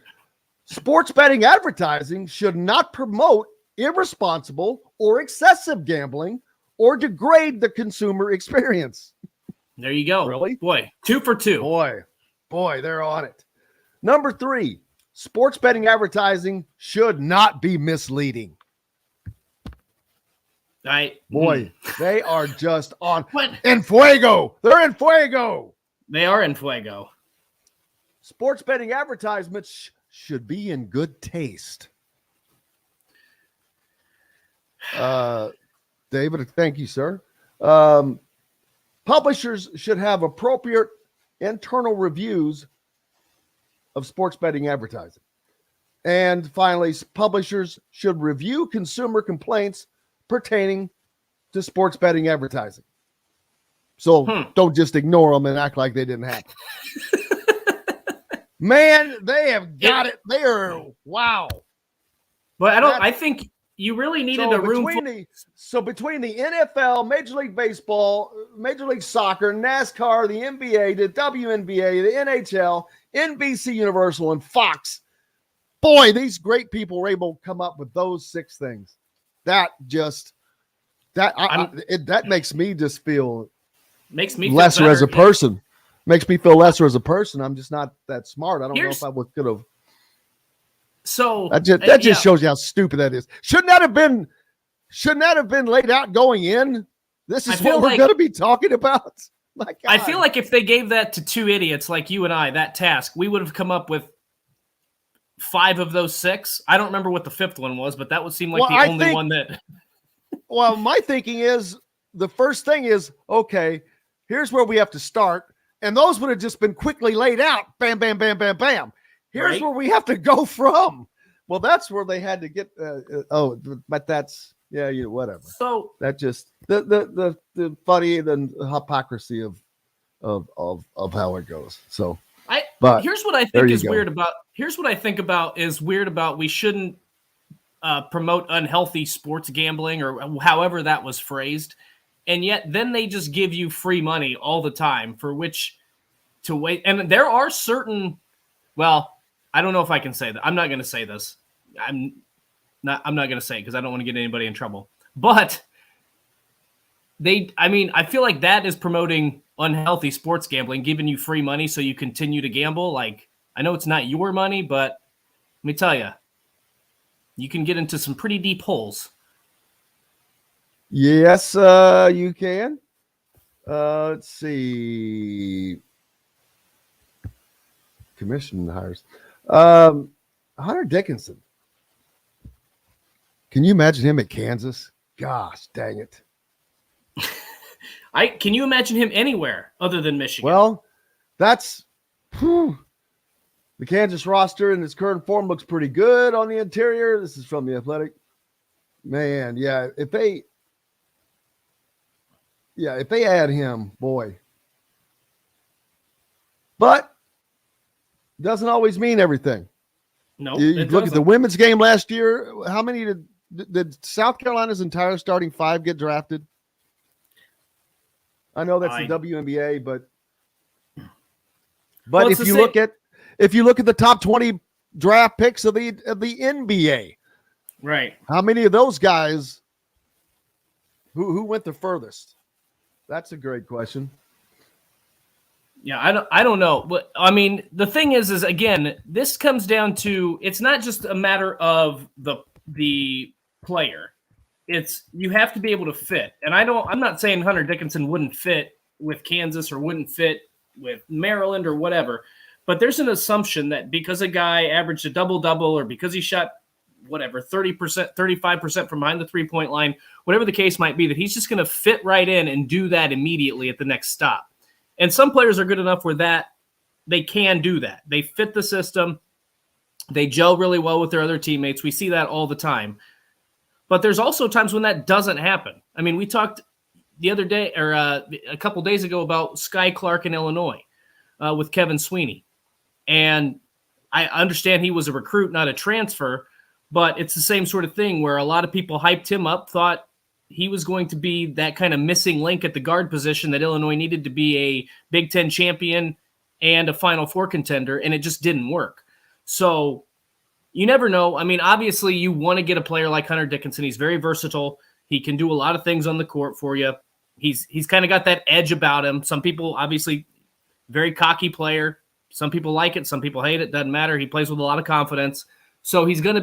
sports betting advertising should not promote irresponsible or excessive gambling or degrade the consumer experience. There you go. Really? Boy, 2 for 2. Boy, they're on it. Number 3, sports betting advertising should not be misleading. Boy, they are just on. What? En fuego. They're en fuego. They are in fuego. sports betting advertisements should be in good taste. David, thank you, sir. Publishers should have appropriate internal reviews of sports betting advertising. And finally, publishers should review consumer complaints pertaining to sports betting advertising. So don't just ignore them and act like they didn't happen. Man, they have got it. They are, wow. But I think you really needed a room. Between the NFL, Major League Baseball, Major League Soccer, NASCAR, the NBA, the WNBA, the NHL, NBC Universal, and Fox, boy, these great people were able to come up with those 6 things. That makes me just feel lesser as a person. Makes me feel lesser as a person. I'm just not that smart. I don't know if I could have. So that just shows you how stupid that is. Shouldn't that have been laid out going in? This is what we're going to be talking about. My God. I feel like if they gave that to 2 idiots like you and I, that task, we would have come up with 5 of those 6. I don't remember what the 5th one was, but that would seem like the only one that. Well, my thinking is the first thing is, okay, here's where we have to start. And those would have just been quickly laid out. Bam, bam, bam, bam, bam. Here's where we have to go from. Well, that's where they had to get. But that's whatever. So that just the funny the hypocrisy of how it goes. So here's what I think is weird about. Here's what I think about is weird about. We shouldn't promote unhealthy sports gambling or however that was phrased. And yet then they just give you free money all the time for which to wait. And there are certain, well, I don't know if I can say that. I'm not going to say this. I'm not going to say it because I don't want to get anybody in trouble. But I feel like that is promoting unhealthy sports gambling, giving you free money so you continue to gamble. Like, I know it's not your money, but let me tell you, you can get into some pretty deep holes. Yes, you can. Let's see. Commission hires. Hunter Dickinson. Can you imagine him at Kansas? Gosh, dang it. Can you imagine him anywhere other than Michigan? Well, that's the Kansas roster in its current form looks pretty good on the interior. This is from The Athletic. Man, yeah, if they add him, boy. But doesn't always mean everything. No, you look at the women's game last year. How many did South Carolina's entire starting 5 get drafted? I know that's the WNBA, but if you look at the top 20 draft picks of the NBA, right? How many of those guys who went the furthest? That's a great question. Yeah, I don't know. But I mean, the thing is again, this comes down to it's not just a matter of the player. It's you have to be able to fit. And I'm not saying Hunter Dickinson wouldn't fit with Kansas or wouldn't fit with Maryland or whatever, but there's an assumption that because a guy averaged a double-double or because he shot whatever 30%, 35% from behind the three-point line, whatever the case might be, that he's just going to fit right in and do that immediately at the next stop. And some players are good enough where that they can do that. They fit the system. They gel really well with their other teammates. We see that all the time. But there's also times when that doesn't happen. I mean, we talked the other day or a couple days ago about Sky Clark in Illinois with Kevin Sweeney. And I understand he was a recruit, not a transfer, but it's the same sort of thing where a lot of people hyped him up, thought he was going to be that kind of missing link at the guard position that Illinois needed to be a Big Ten champion and a Final Four contender, and it just didn't work. So you never know. I mean, obviously you want to get a player like Hunter Dickinson. He's very versatile. He can do a lot of things on the court for you. He's kind of got that edge about him. Some people, obviously, very cocky player. Some people like it. Some people hate it. Doesn't matter. He plays with a lot of confidence. So he is going to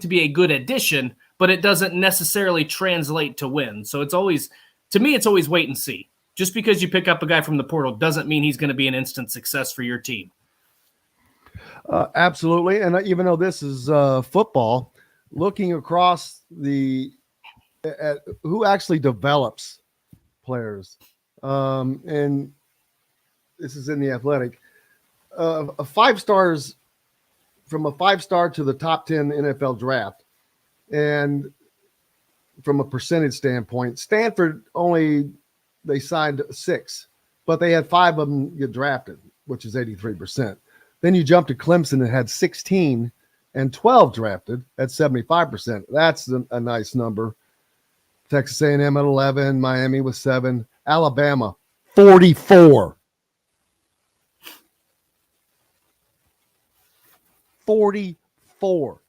be a good addition, but it doesn't necessarily translate to win. So it's always wait and see. Just because you pick up a guy from the portal doesn't mean he's going to be an instant success for your team. Absolutely. And even though this is football, looking across at who actually develops players, and this is in the Athletic, from a 5-star to the top 10 NFL draft. And from a percentage standpoint, Stanford they signed 6, but they had 5 of them get drafted, which is 83%. Then you jump to Clemson and had 16 and 12 drafted at 75%. That's a nice number. Texas A&M at 11, Miami with 7, Alabama 44. 44.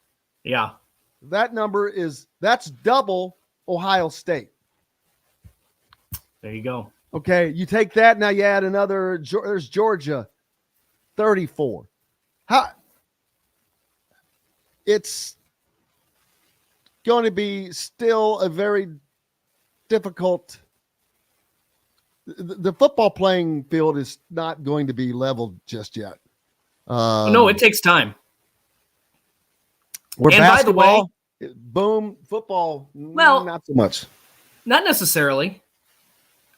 Yeah. That number that's double Ohio State. There you go. Okay, you take that, now you add another, there's Georgia, 34. It's going to be still a very difficult. The football playing field is not going to be leveled just yet. No, it takes time. Where and by the way, boom, football, well, not so much. Not necessarily.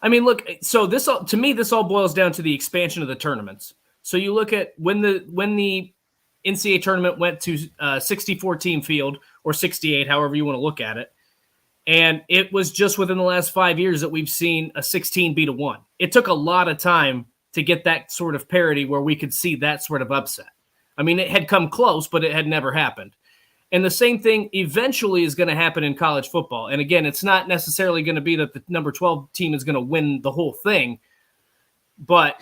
I mean, look, so this all boils down to the expansion of the tournaments. So you look at when the NCAA tournament went to 64 team field, or 68, however you want to look at it. And it was just within the last 5 years that we've seen a 16 beat a 1. It took a lot of time to get that sort of parity where we could see that sort of upset. I mean, it had come close, but it had never happened. And the same thing eventually is going to happen in college football. And again, it's not necessarily going to be that the number 12 team is going to win the whole thing, but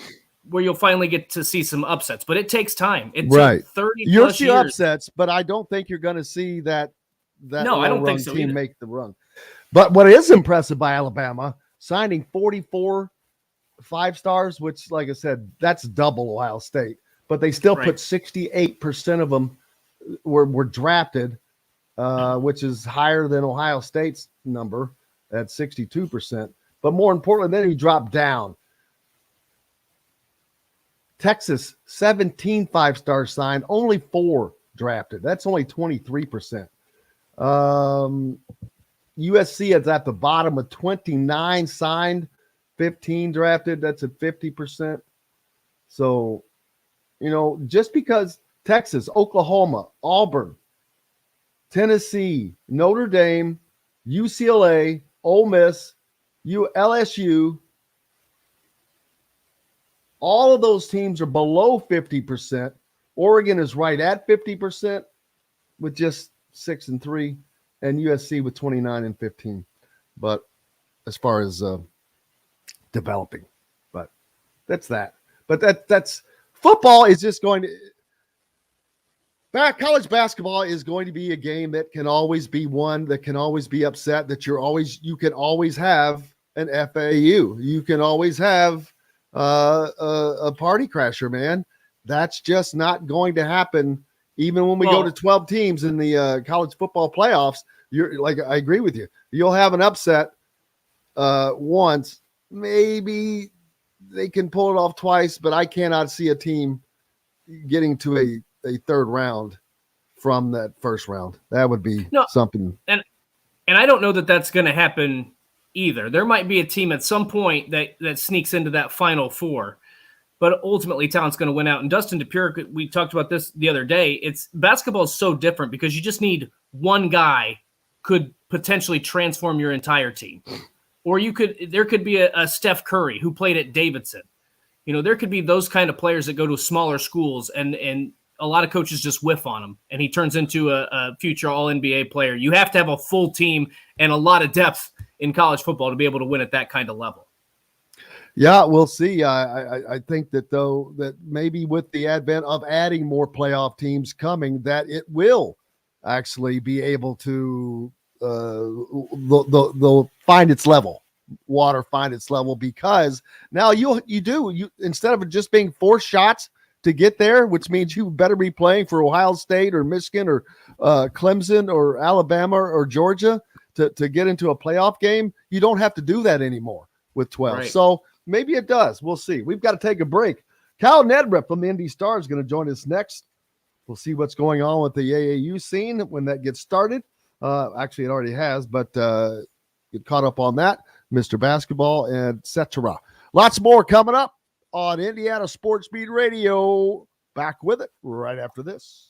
where you'll finally get to see some upsets. But it takes time. It took 30 You'll plus see years. upsets, but I don't think you're going to see that no, I don't think so team either. make the run. But what is impressive by Alabama, signing 44 5-stars, which, like I said, that's double Ohio State. But they still put 68% of them were drafted, which is higher than Ohio State's number at 62%. But more importantly, then he dropped down. Texas, 17 5-stars signed, only 4 drafted. That's only 23%. USC is at the bottom with 29 signed, 15 drafted. That's at 50%. So, just because Texas, Oklahoma, Auburn, Tennessee, Notre Dame, UCLA, Ole Miss, LSU, all of those teams are below 50%. Oregon is right at 50% with just 6-3, and USC with 29 and 15. But as far as developing, but that's that. But that's football is just going to. College basketball is going to be a game that can always be won, that can always be upset, that you can always have an FAU. You can always have a party crasher, man. That's just not going to happen. Even when we go to 12 teams in the college football playoffs, I agree with you. You'll have an upset once. Maybe they can pull it off twice, but I cannot see a team getting to a third round from that first round. That would be something. And I don't know that that's going to happen either. There might be a team at some point that sneaks into that Final Four, but ultimately talent's going to win out. And Dustin DePure, we talked about this the other day. Basketball is so different because you just need one guy could potentially transform your entire team. Or there could be a Steph Curry who played at Davidson. There could be those kind of players that go to smaller schools and a lot of coaches just whiff on him, and he turns into a future All-NBA player. You have to have a full team and a lot of depth in college football to be able to win at that kind of level. Yeah, we'll see. I think that maybe with the advent of adding more playoff teams coming, that it will actually be able to they'll find its level. Water find its level, because now you instead of just being 4 shots to get there, which means you better be playing for Ohio State or Michigan or Clemson or Alabama or Georgia to get into a playoff game. You don't have to do that anymore with 12. Right. So Maybe it does. We'll see. We've got to take a break. Kyle Neddenriep from the Indy Star is going to join us next. We'll see what's going on with the AAU scene when that gets started. Actually, it already has, but get caught up on that. Mr. Basketball, etc. Lots more coming up on Indiana Sports Beat Radio. Back with it right after this.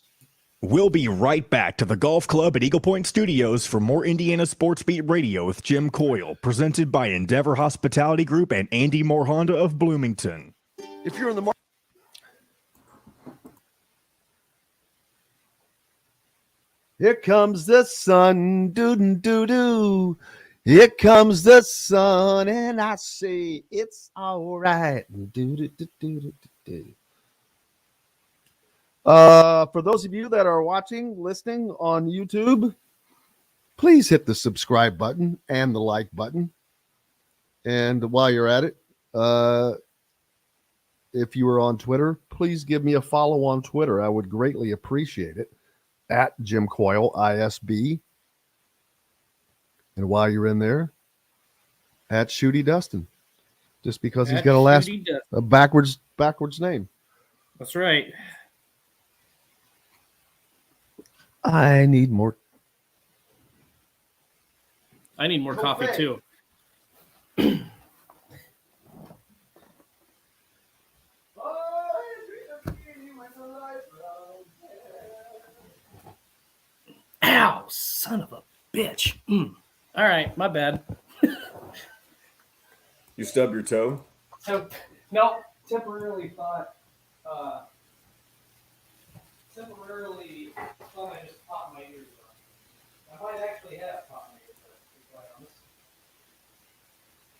We'll be right back to the Golf Club at Eagle Point Studios for more Indiana Sports Beat Radio with Jim Coyle, presented by Endeavor Hospitality Group and Andy Moore Honda of Bloomington. If you're in the market, here comes the sun, doo-doo-doo-doo. Here comes the sun, and I say it's all right. Doo-doo-doo-doo-doo-doo. For those of you that are watching, listening on YouTube, please hit the subscribe button and the like button. And while you're at it, if you are on Twitter, please give me a follow on Twitter. I would greatly appreciate it. At Jim Coyle, ISB. And while you're in there, at Schutte Dustin. Just because he's got a backwards name. That's right. I need more coffee too. Ow, son of a bitch. All right, my bad. You stubbed your toe? No, temporarily thought I just popped my ears up. I might actually have popped my ears up, to be quite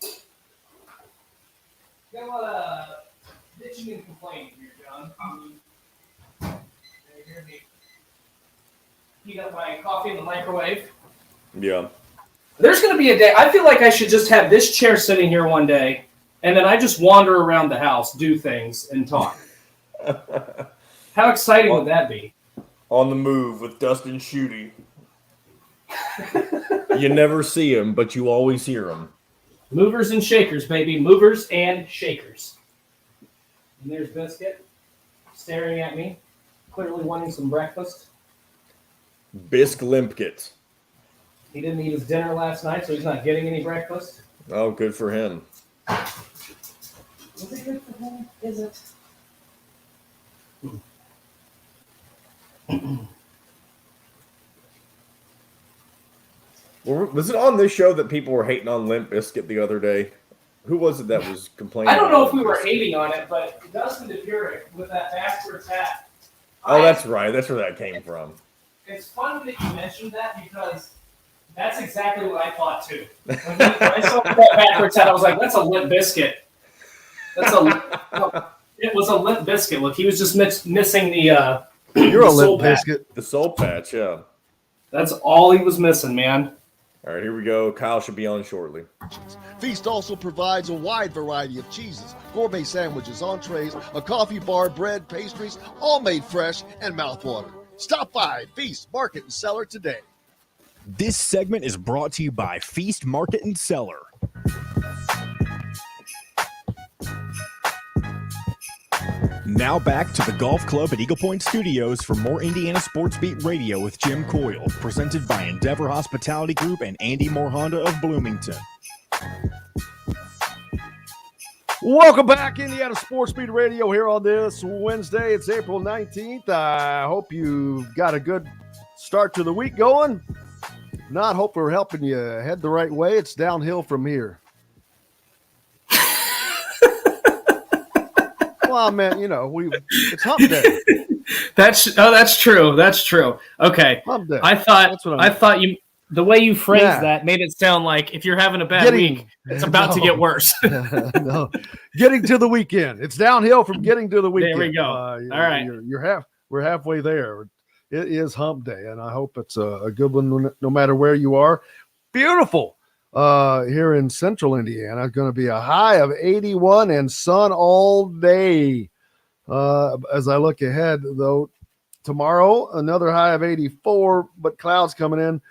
honest. Got a lot of bitching and complaining here, John. You hear me heat up my coffee in the microwave. Yeah. There's going to be a day. I feel like I should just have this chair sitting here one day, and then I just wander around the house, do things, and talk. How exciting would that be? On the move with Dustin Schutte. You never see him, but you always hear him. Movers and shakers, baby. Movers and shakers. And there's Biscuit staring at me, clearly wanting some breakfast. Bisque Limpkit. He didn't eat his dinner last night, so he's not getting any breakfast. Oh, good for him. Is it good for him? Is it? Was it on this show that people were hating on Limp Bizkit the other day? Who was it that was complaining? I don't know if we were hating on it, but Dustin DePuric with that backwards hat. Oh, that's right. That's where that came from. It's fun that you mentioned that because that's exactly what I thought too. When I saw that backwards hat, I was like, "That's a Limp Bizkit." It was a Limp Bizkit look. He was just missing the. You're a Limp patch. Bizkit. The soul patch, yeah. That's all he was missing, man. All right, here we go. Kyle should be on shortly. Feast also provides a wide variety of cheeses, gourmet sandwiches, entrees, a coffee bar, bread, pastries, all made fresh and mouthwatering. Stop by Feast Market and Cellar today. This segment is brought to you by Feast Market and Cellar. Now back to the Golf Club at Eagle Point Studios for more Indiana Sports Beat Radio with Jim Coyle, presented by Endeavor Hospitality Group and Andy Moore Honda of Bloomington. Welcome back, Indiana Sports Beat Radio here on this Wednesday. It's April 19th. I hope you've got a good start to the week going. If not, hope we're helping you head the right way. It's downhill from here. Well, man, it's hump day. That's true. That's true. Okay. Hump day. I thought the way you phrased that made it sound like if you're having a bad week, it's about to get worse. No, getting to the weekend. It's downhill from getting to the weekend. There we go. All right. We're halfway there. It is hump day, and I hope it's a good one no matter where you are. Beautiful. Here in central Indiana, going to be a high of 81 and sun all day. As I look ahead, though, tomorrow, another high of 84, but clouds coming in.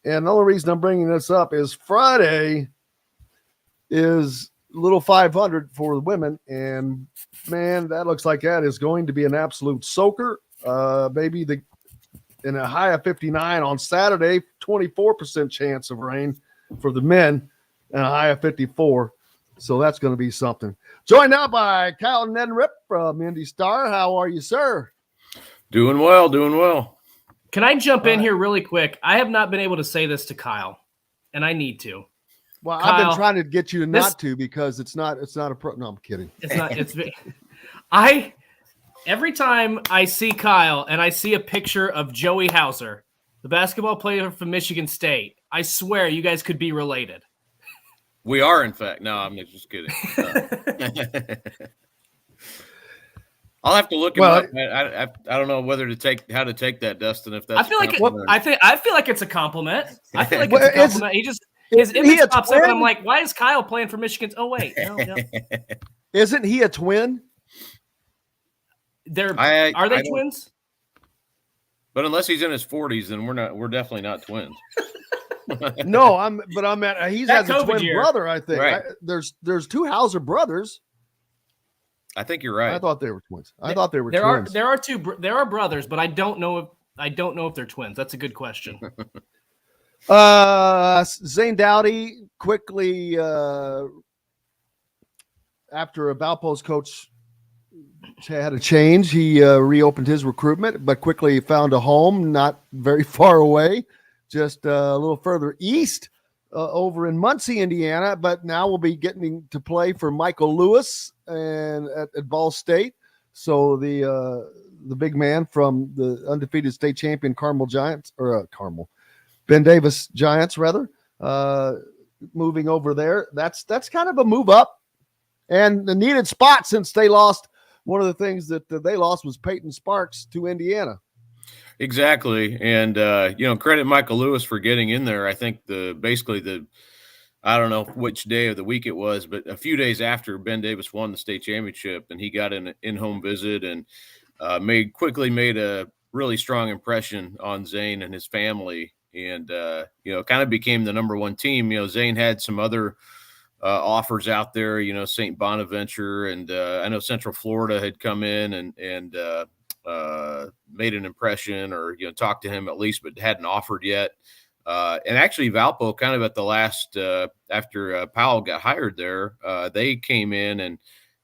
And the only reason I'm bringing this up is Friday is little 500 for the women, and man, that looks like that is going to be an absolute soaker. Maybe in a high of 59 on Saturday, 24% chance of rain for the men, and a high of 54. So that's going to be something. Joined now by Kyle Neddenriep from Indy Star. How are you, sir? Doing well, doing well. Can I jump in here really quick? I have not been able to say this to Kyle, and I need to. Well, Kyle, I've been trying to get you not to, because it's not a pro. No, I'm kidding. It's not. Every time I see Kyle and I see a picture of Joey Hauser, the basketball player from Michigan State, I swear you guys could be related. We are, in fact. No, I'm just kidding. I'll have to look him up. I don't know how to take that, Dustin. If that's I feel like it's a compliment. I feel like it's a compliment. His image pops up, and I'm like, why is Kyle playing for Michigan? Oh wait, no. Isn't he a twin? Are they twins? But unless he's in his 40s, then we're definitely not twins. No, he's has a twin brother, I think. Right. There's two Hauser brothers. I think you're right. I thought they were twins. Twins. There are brothers, but I don't know if they're twins. That's a good question. Zane Dowdy quickly after a Valpo's coach had a change, he reopened his recruitment, but quickly found a home not very far away, just a little further east, over in Muncie, Indiana. But now we'll be getting to play for Michael Lewis and at Ball State. So the big man from the undefeated state champion Ben Davis Giants, rather, moving over there. That's kind of a move up and the needed spot, since they lost. One of the things that they lost was Peyton Sparks to Indiana. Exactly. And, credit Michael Lewis for getting in there. I think I don't know which day of the week it was, but a few days after Ben Davis won the state championship, and he got an in-home visit and quickly made a really strong impression on Zane and his family. And, kind of became the number one team. Zane had some other offers out there, St. Bonaventure, and I know Central Florida had come in and made an impression, or, talked to him at least, but hadn't offered yet. And actually Valpo kind of at the last, after Powell got hired there, they came in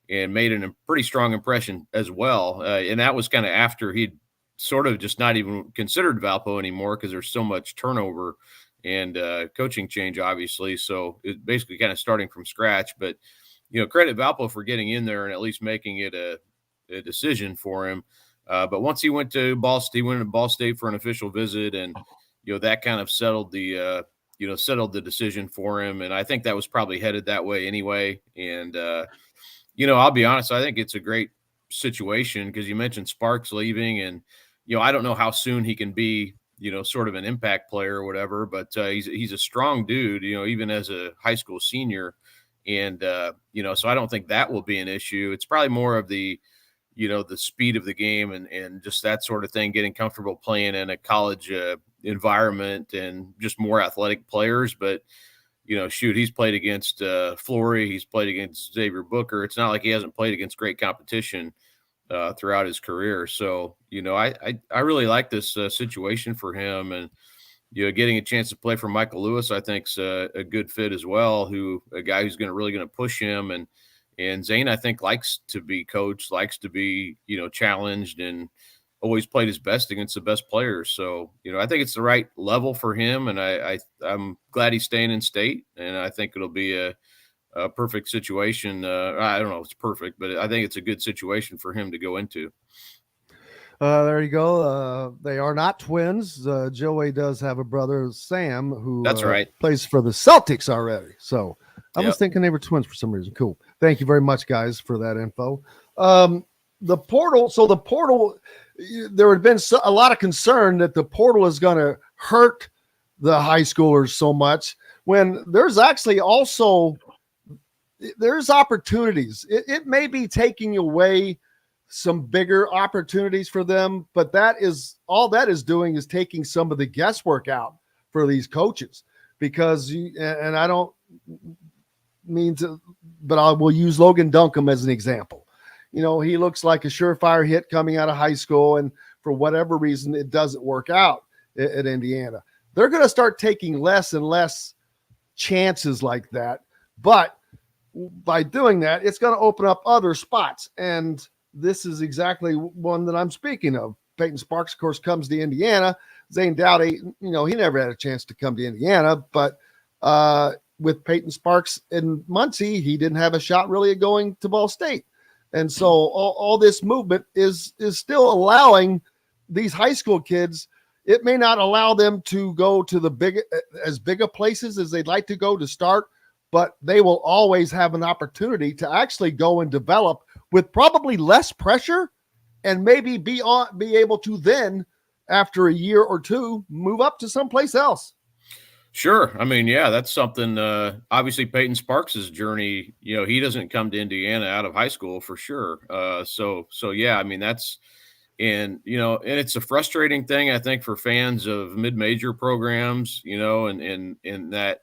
and made a pretty strong impression as well. And that was kind of after he'd sort of just not even considered Valpo anymore, because there's so much turnover and coaching change, obviously. So it's basically kind of starting from scratch. But, credit Valpo for getting in there and at least making it a decision for him. But once he went to Ball State for an official visit, and, that kind of settled the decision for him. And I think that was probably headed that way anyway. And, I'll be honest, I think it's a great situation, because you mentioned Sparks leaving, and, I don't know how soon he can be, sort of an impact player or whatever, but he's a strong dude, even as a high school senior. And, so I don't think that will be an issue. It's probably more of the speed of the game and just that sort of thing, getting comfortable playing in a college environment and just more athletic players. But, he's played against Flory, he's played against Xavier Booker. It's not like he hasn't played against great competition throughout his career. So, I really like this situation for him, and, getting a chance to play for Michael Lewis, I think is a good fit as well, a guy who's really going to push him. And Zane, I think, likes to be coached, likes to be, challenged, and always played his best against the best players. So, I think it's the right level for him, and I'm glad he's staying in state, and I think it'll be a perfect situation. I don't know if it's perfect, but I think it's a good situation for him to go into. There you go. They are not twins. Joey does have a brother, Sam, who that's right, plays for the Celtics already. So I was thinking they were twins for some reason. Cool. Thank you very much, guys, for that info. The portal. So the portal, there had been a lot of concern that the portal is going to hurt the high schoolers so much, when there's actually also there's opportunities. It may be taking away some bigger opportunities for them, but that is doing is taking some of the guesswork out for these coaches, because means, but I will use Logan Duncombe as an example. He looks like a surefire hit coming out of high school, and for whatever reason, it doesn't work out at Indiana. They're going to start taking less and less chances like that. But by doing that, it's going to open up other spots. And this is exactly one that I'm speaking of. Peyton Sparks, of course, comes to Indiana. Zane Dowdy, he never had a chance to come to Indiana, but with Peyton Sparks in Muncie, he didn't have a shot really at going to Ball State. And so all this movement is still allowing these high school kids. It may not allow them to go to as big of places as they'd like to go to start, but they will always have an opportunity to actually go and develop with probably less pressure, and maybe be able to then, after a year or two, move up to someplace else. Sure. I mean, yeah, that's something. Obviously, Peyton Sparks' journey, he doesn't come to Indiana out of high school for sure. So yeah, I mean, that's, and it's a frustrating thing, I think, for fans of mid-major programs, and that,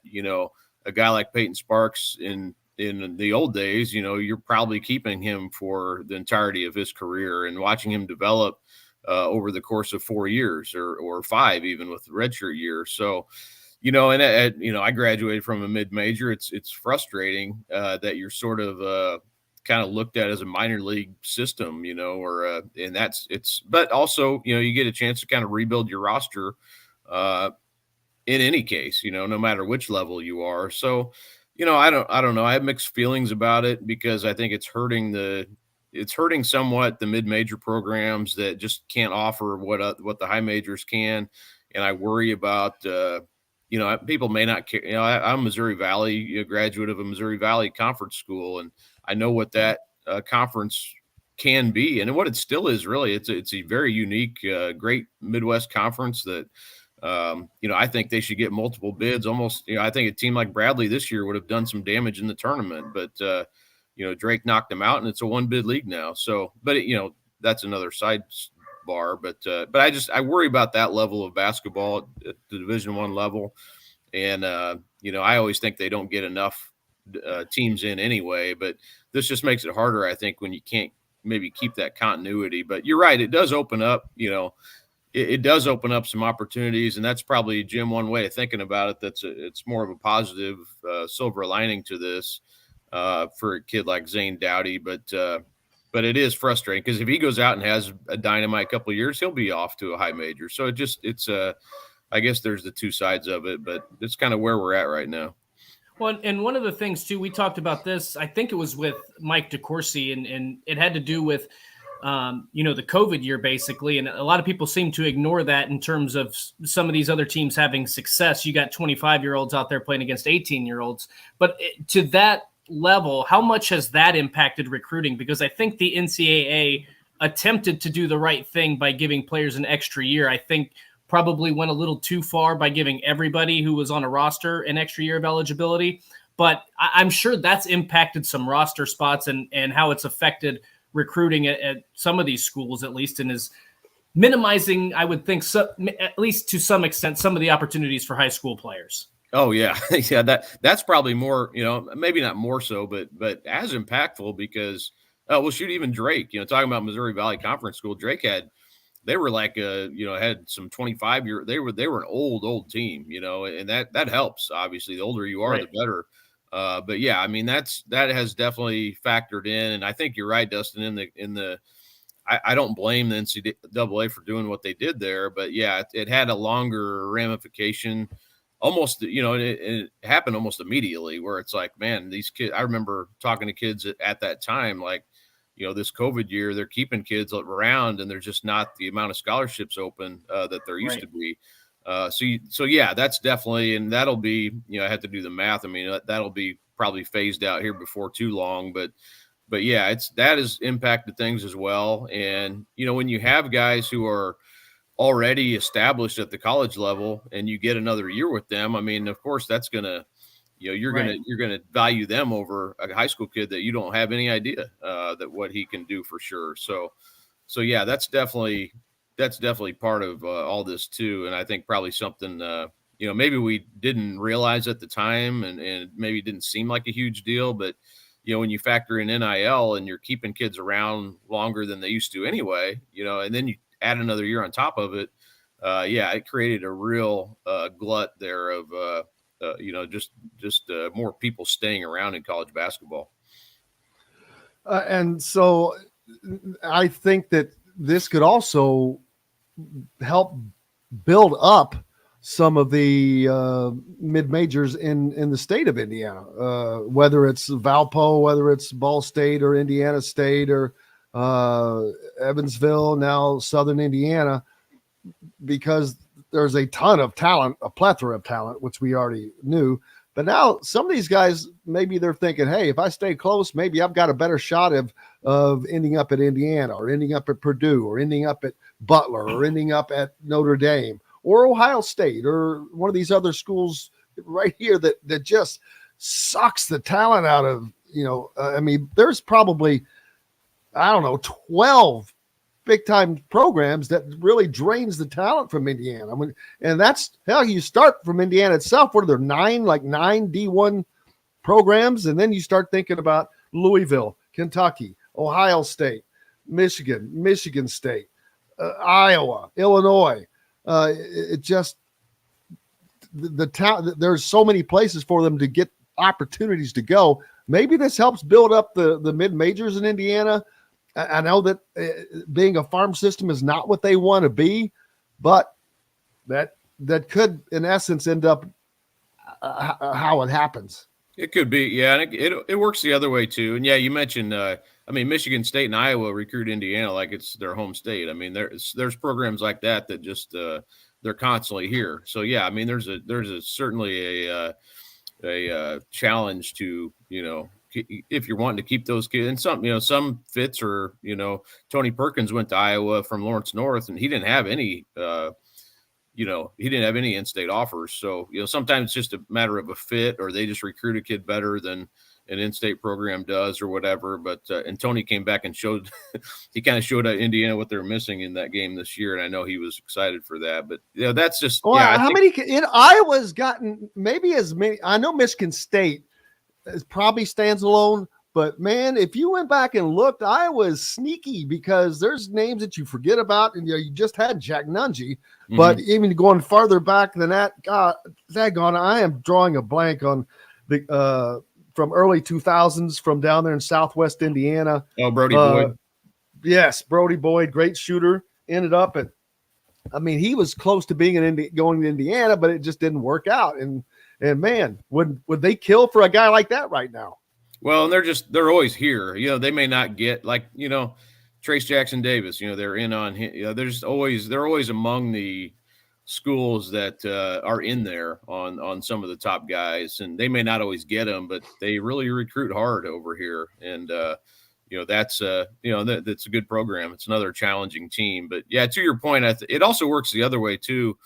a guy like Peyton Sparks in the old days, you're probably keeping him for the entirety of his career and watching him develop over the course of 4 years or 5, even with the redshirt year. So, I graduated from a mid-major. It's frustrating that you're sort of kind of looked at as a minor league system, and but also, you get a chance to kind of rebuild your roster in any case, no matter which level you are. So, I don't know. I have mixed feelings about it because I think it's hurting somewhat the mid-major programs that just can't offer what the high majors can. And I worry about, people may not care. I'm Missouri Valley, a graduate of a Missouri Valley conference school, and I know what that conference can be and what it still is. Really, it's a very unique, great Midwest conference that, I think they should get multiple bids. Almost, I think a team like Bradley this year would have done some damage in the tournament, but Drake knocked them out, and it's a 1-bid league now. So, but that's another sidebar. But I worry about that level of basketball at the Division I level, and I always think they don't get enough teams in anyway. But this just makes it harder, I think, when you can't maybe keep that continuity. But you're right; it does open up, It does open up some opportunities, and that's probably, Jim, one way of thinking about it. It's more of a positive silver lining to this for a kid like Zane Dowdy. But it is frustrating because if he goes out and has a dynamite couple of years, he'll be off to a high major. So I guess there's the two sides of it, but it's kind of where we're at right now. Well, and one of the things too, we talked about this, I think it was with Mike DeCourcy, and it had to do with the COVID year, basically. And a lot of people seem to ignore that in terms of some of these other teams having success. You got 25-year-olds out there playing against 18-year-olds. But to that level, how much has that impacted recruiting? Because I think the NCAA attempted to do the right thing by giving players an extra year. I think probably went a little too far by giving everybody who was on a roster an extra year of eligibility. But I'm sure that's impacted some roster spots and how it's affected recruiting at some of these schools, at least, and is minimizing, I would think, at least to some extent, some of the opportunities for high school players. Oh yeah. Yeah. That's probably more, maybe not more so, but as impactful because, shoot, even Drake, talking about Missouri Valley Conference School, Drake they were like, had some 25-year, they were an old team, and that helps. Obviously, the older you are, right, the better. But yeah, I mean, that has definitely factored in. And I think you're right, Dustin, I don't blame the NCAA for doing what they did there, but yeah, it had a longer ramification. Almost, it happened almost immediately where it's like, man, these kids, I remember talking to kids at that time, like, this COVID year, they're keeping kids around and there's just not the amount of scholarships open that there used to be. So yeah, that's definitely, and that'll be, I have to do the math. I mean, that'll be probably phased out here before too long, but yeah, that has impacted things as well. And, when you have guys who are already established at the college level and you get another year with them, I mean, of course that's going to, you're going to value them over a high school kid that you don't have any idea that what he can do for sure. So yeah, that's definitely part of all this too. And I think probably something, maybe we didn't realize at the time, and maybe it didn't seem like a huge deal, but when you factor in NIL and you're keeping kids around longer than they used to anyway, and then you add another year on top of it, it created a real glut there of just more people staying around in college basketball. And so I think that this could also help build up some of the mid-majors in the state of Indiana, whether it's Valpo, whether it's Ball State or Indiana State or Evansville, now Southern Indiana, because there's a ton of talent, a plethora of talent, which we already knew. But now some of these guys, maybe they're thinking, hey, if I stay close, maybe I've got a better shot of ending up at Indiana or ending up at Purdue or ending up at Butler or ending up at Notre Dame or Ohio State or one of these other schools right here that just sucks the talent out of, there's probably, 12 big time programs that really drains the talent from Indiana. And that's how you start from Indiana itself. What are there, nine D1 programs? And then you start thinking about Louisville, Kentucky, Ohio State, Michigan State, Iowa, Illinois. It just, the talent, there's so many places for them to get opportunities to go. Maybe this helps build up the mid-majors in Indiana. I know that being a farm system is not what they want to be, but that could, in essence, end up how it happens. It could be, yeah, and it works the other way too. And yeah, you mentioned, Michigan State and Iowa recruit Indiana like it's their home state. There's programs like that just they're constantly here. So yeah, there's certainly a challenge to if you're wanting to keep those kids, and some fits, or Tony Perkins went to Iowa from Lawrence North, and he didn't have any in-state offers. So sometimes it's just a matter of a fit, or they just recruit a kid better than an in-state program does, or whatever. But and Tony came back and showed he kind of showed Indiana what they're missing in that game this year, and I know he was excited for that. But that's just many in Iowa's gotten maybe as many. I know Michigan State probably stands alone, but man, if you went back and looked, Iowa is sneaky because there's names that you forget about, and you just had Jack Nungy, but even going farther back than that, God, I am drawing a blank on the from early 2000s from down there in Southwest Indiana. Oh, Brody Boyd. Yes, Brody Boyd, great shooter. Ended up at, he was close to being going to Indiana, but it just didn't work out. And man, would they kill for a guy like that right now? Well, and they're always here. They may not get Trace Jackson Davis. They're in on him. They're always among the schools that are in there on some of the top guys, and they may not always get them, but they really recruit hard over here. And that's that's a good program. It's another challenging team. But yeah, to your point, it also works the other way too.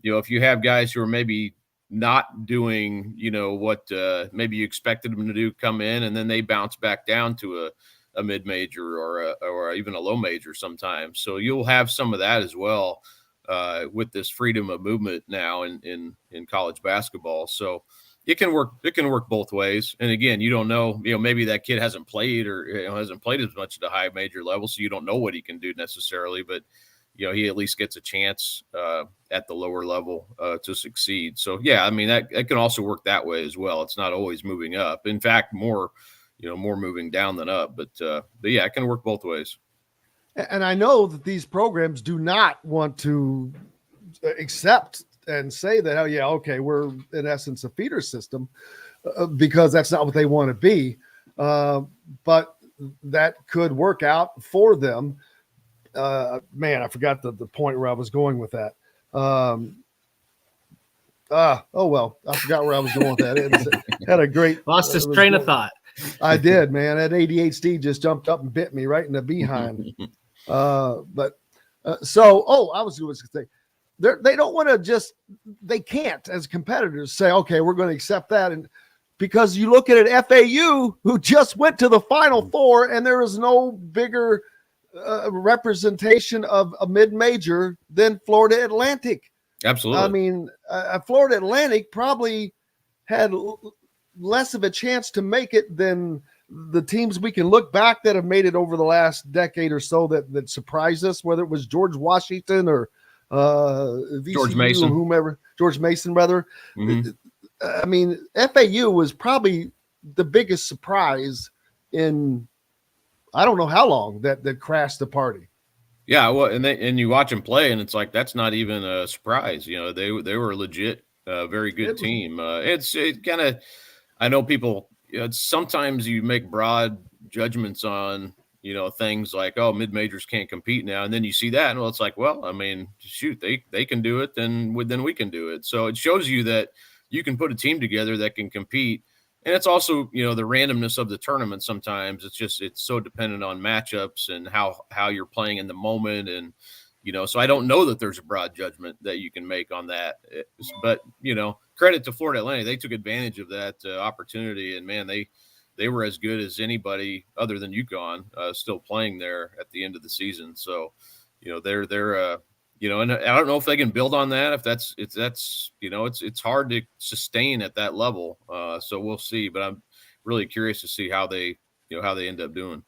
If you have guys who are maybe not doing, what maybe you expected them to do, come in, and then they bounce back down to a mid-major or even a low major sometimes. So you'll have some of that as well with this freedom of movement now in college basketball. So it can work both ways. And again, you don't know, maybe that kid hasn't played or hasn't played as much at a high major level, so you don't know what he can do necessarily, but he at least gets a chance at the lower level to succeed. So, yeah, that can also work that way as well. It's not always moving up. In fact, more moving down than up. But yeah, it can work both ways. And I know that these programs do not want to accept and say that, oh, yeah, okay, we're in essence a feeder system because that's not what they want to be. But that could work out for them. Man, I forgot the point where I was going with that. Oh well, I forgot where I was going with that. It had a great lost his train of thought. I did, man. That ADHD just jumped up and bit me right in the behind. I was going to say they don't want to they can't as competitors say, okay, we're going to accept that. And because you look at it, FAU, who just went to the Final Four, and there is no bigger representation of a mid-major than Florida Atlantic. Absolutely. I mean, Florida Atlantic probably had less of a chance to make it than the teams we can look back that have made it over the last decade or so that surprised us, whether it was George Washington or VCU George Mason. or whomever, George Mason, rather. Mm-hmm. I mean, FAU was probably the biggest surprise in I don't know how long that crashed the party. Yeah, well, and you watch them play, and it's like that's not even a surprise. You know, they were a legit, very good team. It kind of, I know people. Sometimes you make broad judgments on things like, oh, mid majors can't compete now, and then you see that, and well, it's like, well, I mean, shoot, they can do it, then we can do it. So it shows you that you can put a team together that can compete. And it's also, the randomness of the tournament. Sometimes it's so dependent on matchups and how you're playing in the moment. And, so I don't know that there's a broad judgment that you can make on that. But, credit to Florida Atlantic. They took advantage of that opportunity. And, man, they were as good as anybody other than UConn still playing there at the end of the season. So, they're and I don't know if they can build on that. If that's it's hard to sustain at that level. So we'll see. But I'm really curious to see how they end up doing.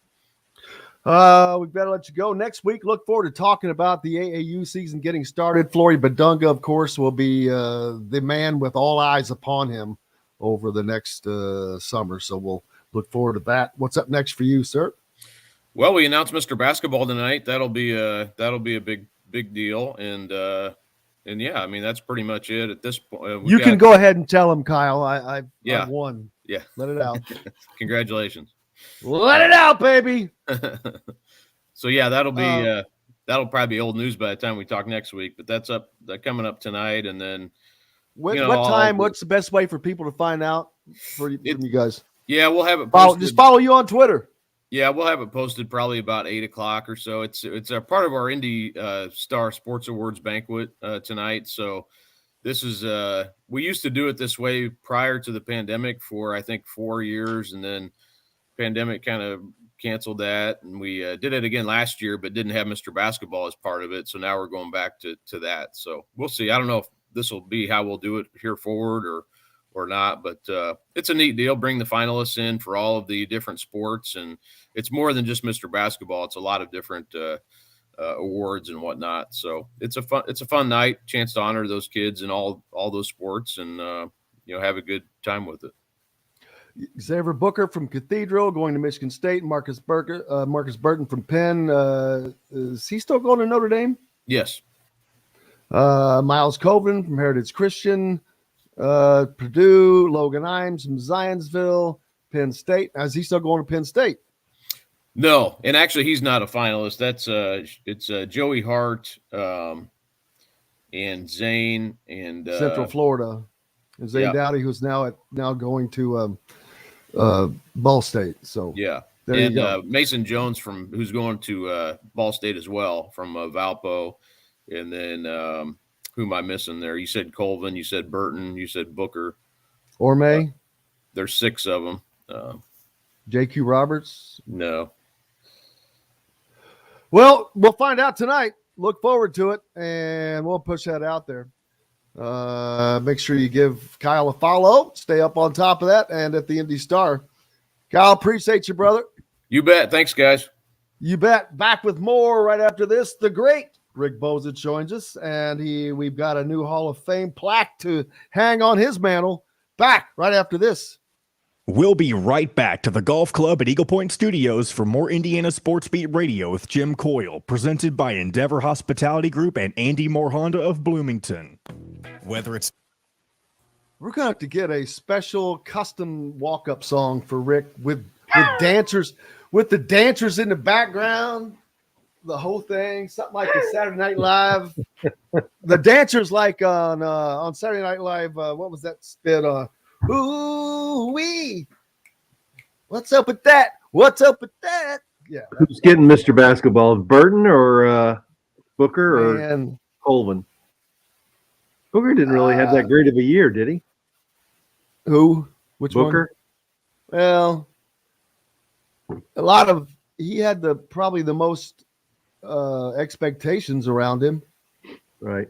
We better let you go. Next week, look forward to talking about the AAU season getting started. Flory Badunga, of course, will be the man with all eyes upon him over the next summer. So we'll look forward to that. What's up next for you, sir? Well, we announced Mr. Basketball tonight. That'll be a big deal. And yeah, I mean, that's pretty much it at this point. You can go ahead and tell him, Kyle. I've won. Yeah. Let it out. Congratulations. Let it out, baby. So yeah, that'll probably be old news by the time we talk next week, but that's coming up tonight. And then what time, what's the best way for people to find out from you guys? Yeah, we'll have it posted. Just follow you on Twitter. Yeah, we'll have it posted probably about 8:00 or so. It's a part of our Indy Star Sports Awards banquet tonight. So this is we used to do it this way prior to the pandemic for I think 4 years, and then pandemic kind of canceled that, and we did it again last year, but didn't have Mr. Basketball as part of it. So now we're going back to that. So we'll see. I don't know if this will be how we'll do it here forward or not, but it's a neat deal. Bring the finalists in for all of the different sports, and it's more than just Mr. Basketball. It's a lot of different awards and whatnot. So it's a fun night, chance to honor those kids in all those sports, and have a good time with it. Xavier Booker from Cathedral going to Michigan State. Marcus Burton from Penn. Is he still going to Notre Dame? Yes. Miles Coven from Heritage Christian. Purdue. Logan Imes from Zionsville. Penn State. Is he still going to Penn State? No, and actually he's not a finalist. That's it's Joey Hart and Zane and Central Florida. And Zane Dowdy, who's now going to Ball State. So yeah, there you go. Mason Jones who's going to Ball State as well from Valpo, and then who am I missing there? You said Colvin, you said Burton, you said Booker, Orme. There's 6 of them. JQ Roberts. No. Well, we'll find out tonight. Look forward to it, and we'll push that out there. Make sure you give Kyle a follow. Stay up on top of that and at the Indy Star. Kyle, appreciate you, brother. You bet. Thanks, guys. You bet. Back with more right after this. The great Rick Bozich joins us, and we've got a new Hall of Fame plaque to hang on his mantle. Back right after this. We'll be right back to the Golf Club at Eagle Point Studios for more Indiana Sports Beat Radio with Jim Coyle, presented by Endeavor Hospitality Group and Andy Moore Honda of Bloomington. Whether it's We're going to have to get a special custom walk-up song for Rick with dancers, with the dancers in the background, the whole thing, something like a Saturday Night Live. The dancers like on Saturday Night Live, what was that spit on? Ooh-wee. What's up with that? What's up with that? Yeah. Who's getting Mr. Basketball? Burton or Booker or Colvin? Booker didn't really have that great of a year, did he? Who? Which Booker? One? Well, he had probably the most expectations around him. Right.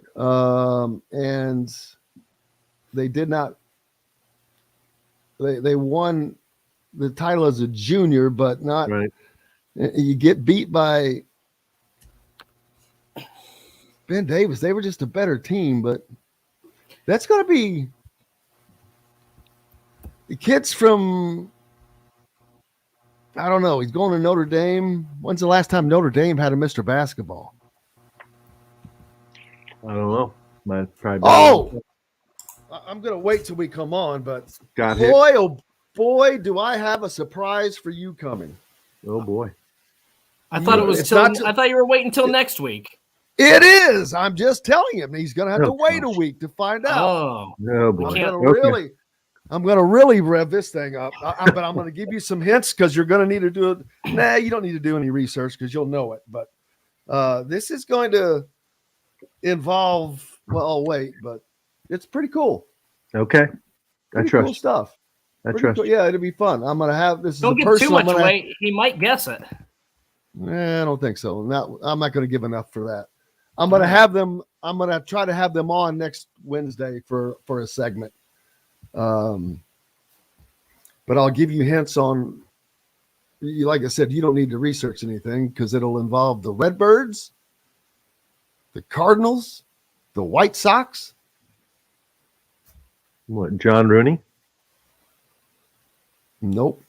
And they did not. They won the title as a junior, but not. Right. You get beat by Ben Davis. They were just a better team, but that's going to be the kids from. I don't know. He's going to Notre Dame. When's the last time Notre Dame had a Mr. Basketball? I don't know. I'm going to wait till we come on, but oh boy, do I have a surprise for you coming. Oh boy. I thought it was I thought you were waiting until next week. It is. I'm just telling him he's going to have to wait a week to find out. Oh boy. I'm going to really rev this thing up, but I'm going to give you some hints because you're going to need to do it. Nah, you don't need to do any research because you'll know it. But this is going to involve, but it's pretty cool. Okay. I trust cool stuff. I trust cool. Yeah, it'll be fun. I'm going to have this. Don't get too much away. He might guess it. I don't think so. I'm not going to give enough for that. I'm going to have them. I'm going to try to have them on next Wednesday for a segment. But I'll give you hints on, like I said, you don't need to research anything because it'll involve the Redbirds, the Cardinals, the White Sox. What, John Rooney? Nope.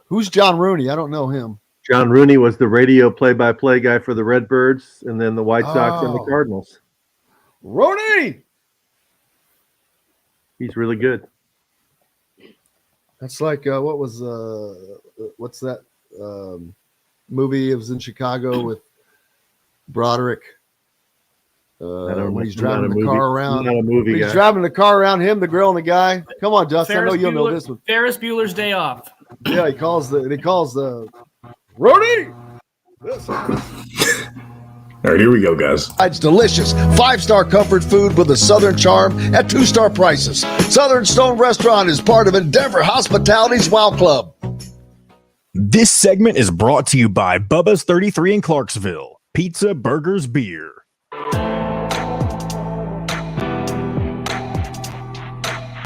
Who's John Rooney? I don't know him. John Rooney was the radio play-by-play guy for the Redbirds and then the White Sox and the Cardinals. Rooney! He's really good. That's like what's that movie? It was in Chicago with Broderick. When he's driving the car around. Not a movie guy. He's driving the car around him, the girl, and the guy. Come on, Dustin. I know you'll know this one. Ferris Bueller's Day Off. Yeah, he calls the Rooney. All right, here we go, guys. It's delicious 5-star comfort food with a Southern charm at 2-star prices. Southern Stone Restaurant is part of Endeavor Hospitality's Wow Club. This segment is brought to you by Bubba's 33 in Clarksville. Pizza, burgers, beer.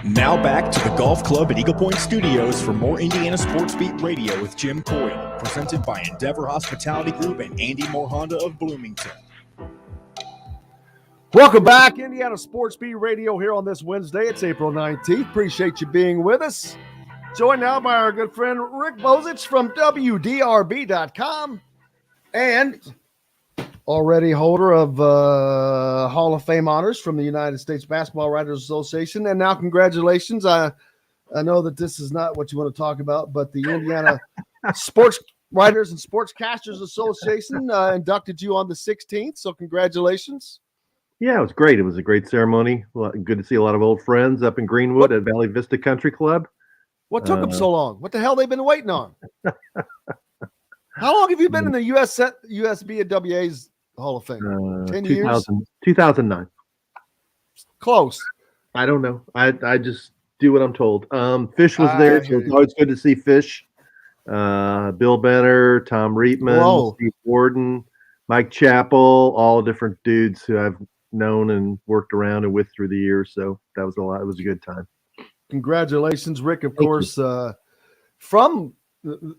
Now back to the Golf Club at Eagle Point Studios for more Indiana Sports Beat Radio with Jim Coyne, presented by Endeavor Hospitality Group and Andy Moore Honda of Bloomington. Welcome back, Indiana Sports Beat Radio here on this Wednesday. It's April 19th. Appreciate you being with us. Joined now by our good friend Rick Bozich from WDRB.com and already holder of Hall of Fame honors from the United States Basketball Writers Association. And now congratulations. I know that this is not what you want to talk about, but the Indiana Sports Writers and Sportscasters Association inducted you on the 16th. So congratulations. Yeah, it was great. It was a great ceremony. Well, good to see a lot of old friends up in Greenwood at Valley Vista Country Club. What took them so long? What the hell they been waiting on? How long have you been in the USB and WA's Hall of Fame? 10 years? 2009. Close. I don't know. I just do what I'm told. Fish was there, so it's always good to see Fish. Bill Benner, Tom Reitman, Steve Warden, Mike Chappell, all different dudes who I've known and worked around and with through the years. So that was a lot. It was a good time. Congratulations, Rick. Of course, from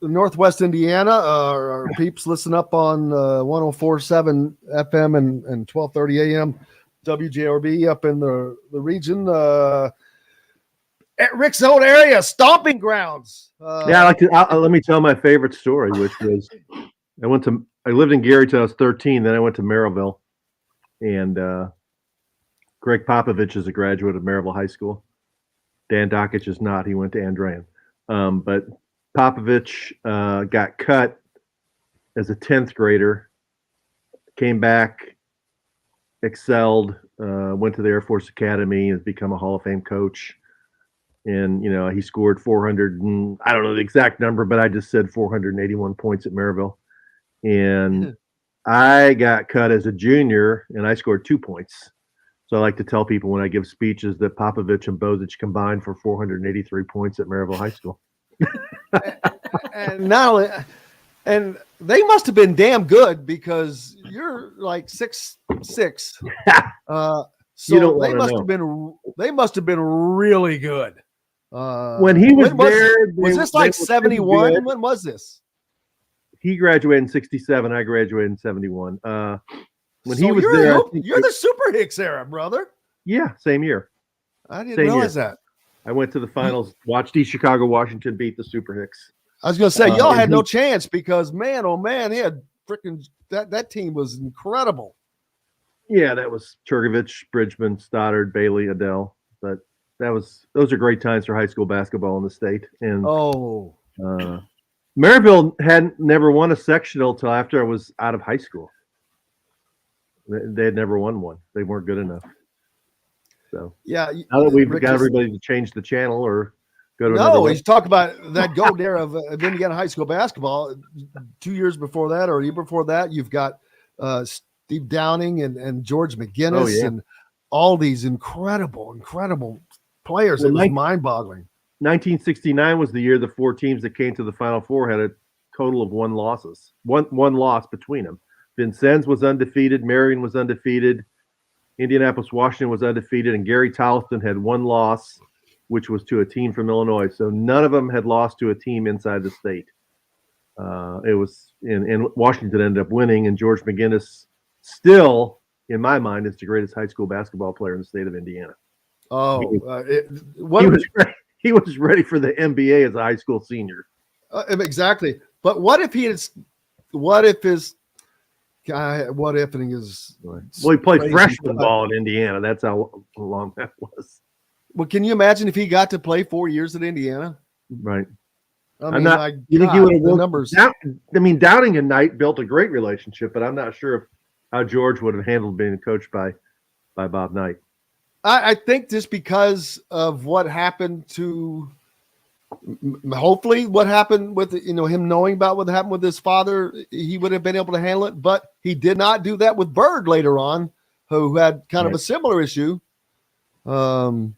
Northwest Indiana, our peeps listen up on 104.7 FM and 1230 AM WJRB up in the region. At Rick's old area, stomping grounds. Let me tell my favorite story, which was I lived in Gary till I was 13. Then I went to Maryville, and Greg Popovich is a graduate of Maryville High School. Dan Dockich is not. He went to Andrean. But Popovich got cut as a 10th grader, came back, excelled, went to the Air Force Academy, has become a Hall of Fame coach. And, he scored 400, and I don't know the exact number, but I just said 481 points at Maryville. And I got cut as a junior, and I scored 2 points. So I like to tell people when I give speeches that Popovich and Bozich combined for 483 points at Maryville High School. And not only And they must have been damn good because you're like 6'6". So You don't they wanna must know. have been really good. When he was there, was this like 71? When was this? He graduated in 67. I graduated in 71. When he was you're there, you're the Super Hicks era, brother. Yeah, same year. I didn't realize that. I went to the finals, watched East Chicago, Washington beat the Super Hicks. I was going to say, y'all had no chance because, man, oh, man, he had freaking that team was incredible. Yeah, that was Turgovich, Bridgman, Stoddard, Bailey, Adele. But those are great times for high school basketball in the state. And Maryville had never won a sectional till after I was out of high school. They had never won one. They weren't good enough. So yeah, now that we've got everybody to change the channel or go to another he's talking about that golden era of Indiana high school basketball. 2 years before that, or a year before that, you've got Steve Downing and George McGinnis and all these incredible players. It was mind-boggling. 1969 was the year the four teams that came to the Final Four had a total of one loss between them. Vincennes was undefeated, Marion was undefeated, Indianapolis, Washington was undefeated, and Gary Tolston had one loss, which was to a team from Illinois. So none of them had lost to a team inside the state. It was and Washington ended up winning, and George McGinnis still, in my mind, is the greatest high school basketball player in the state of Indiana. He was ready for the NBA as a high school senior. Exactly. But what if his well, he played freshman ball in Indiana. That's how long that was. Well, can you imagine if he got to play 4 years at Indiana? Right. You think he would have the numbers? Downing and Knight built a great relationship, but I'm not sure how George would have handled being coached by Bob Knight. I think just because of what happened to, hopefully what happened with him knowing about what happened with his father, he would have been able to handle it. But he did not do that with Bird later on, who had kind of a similar issue. So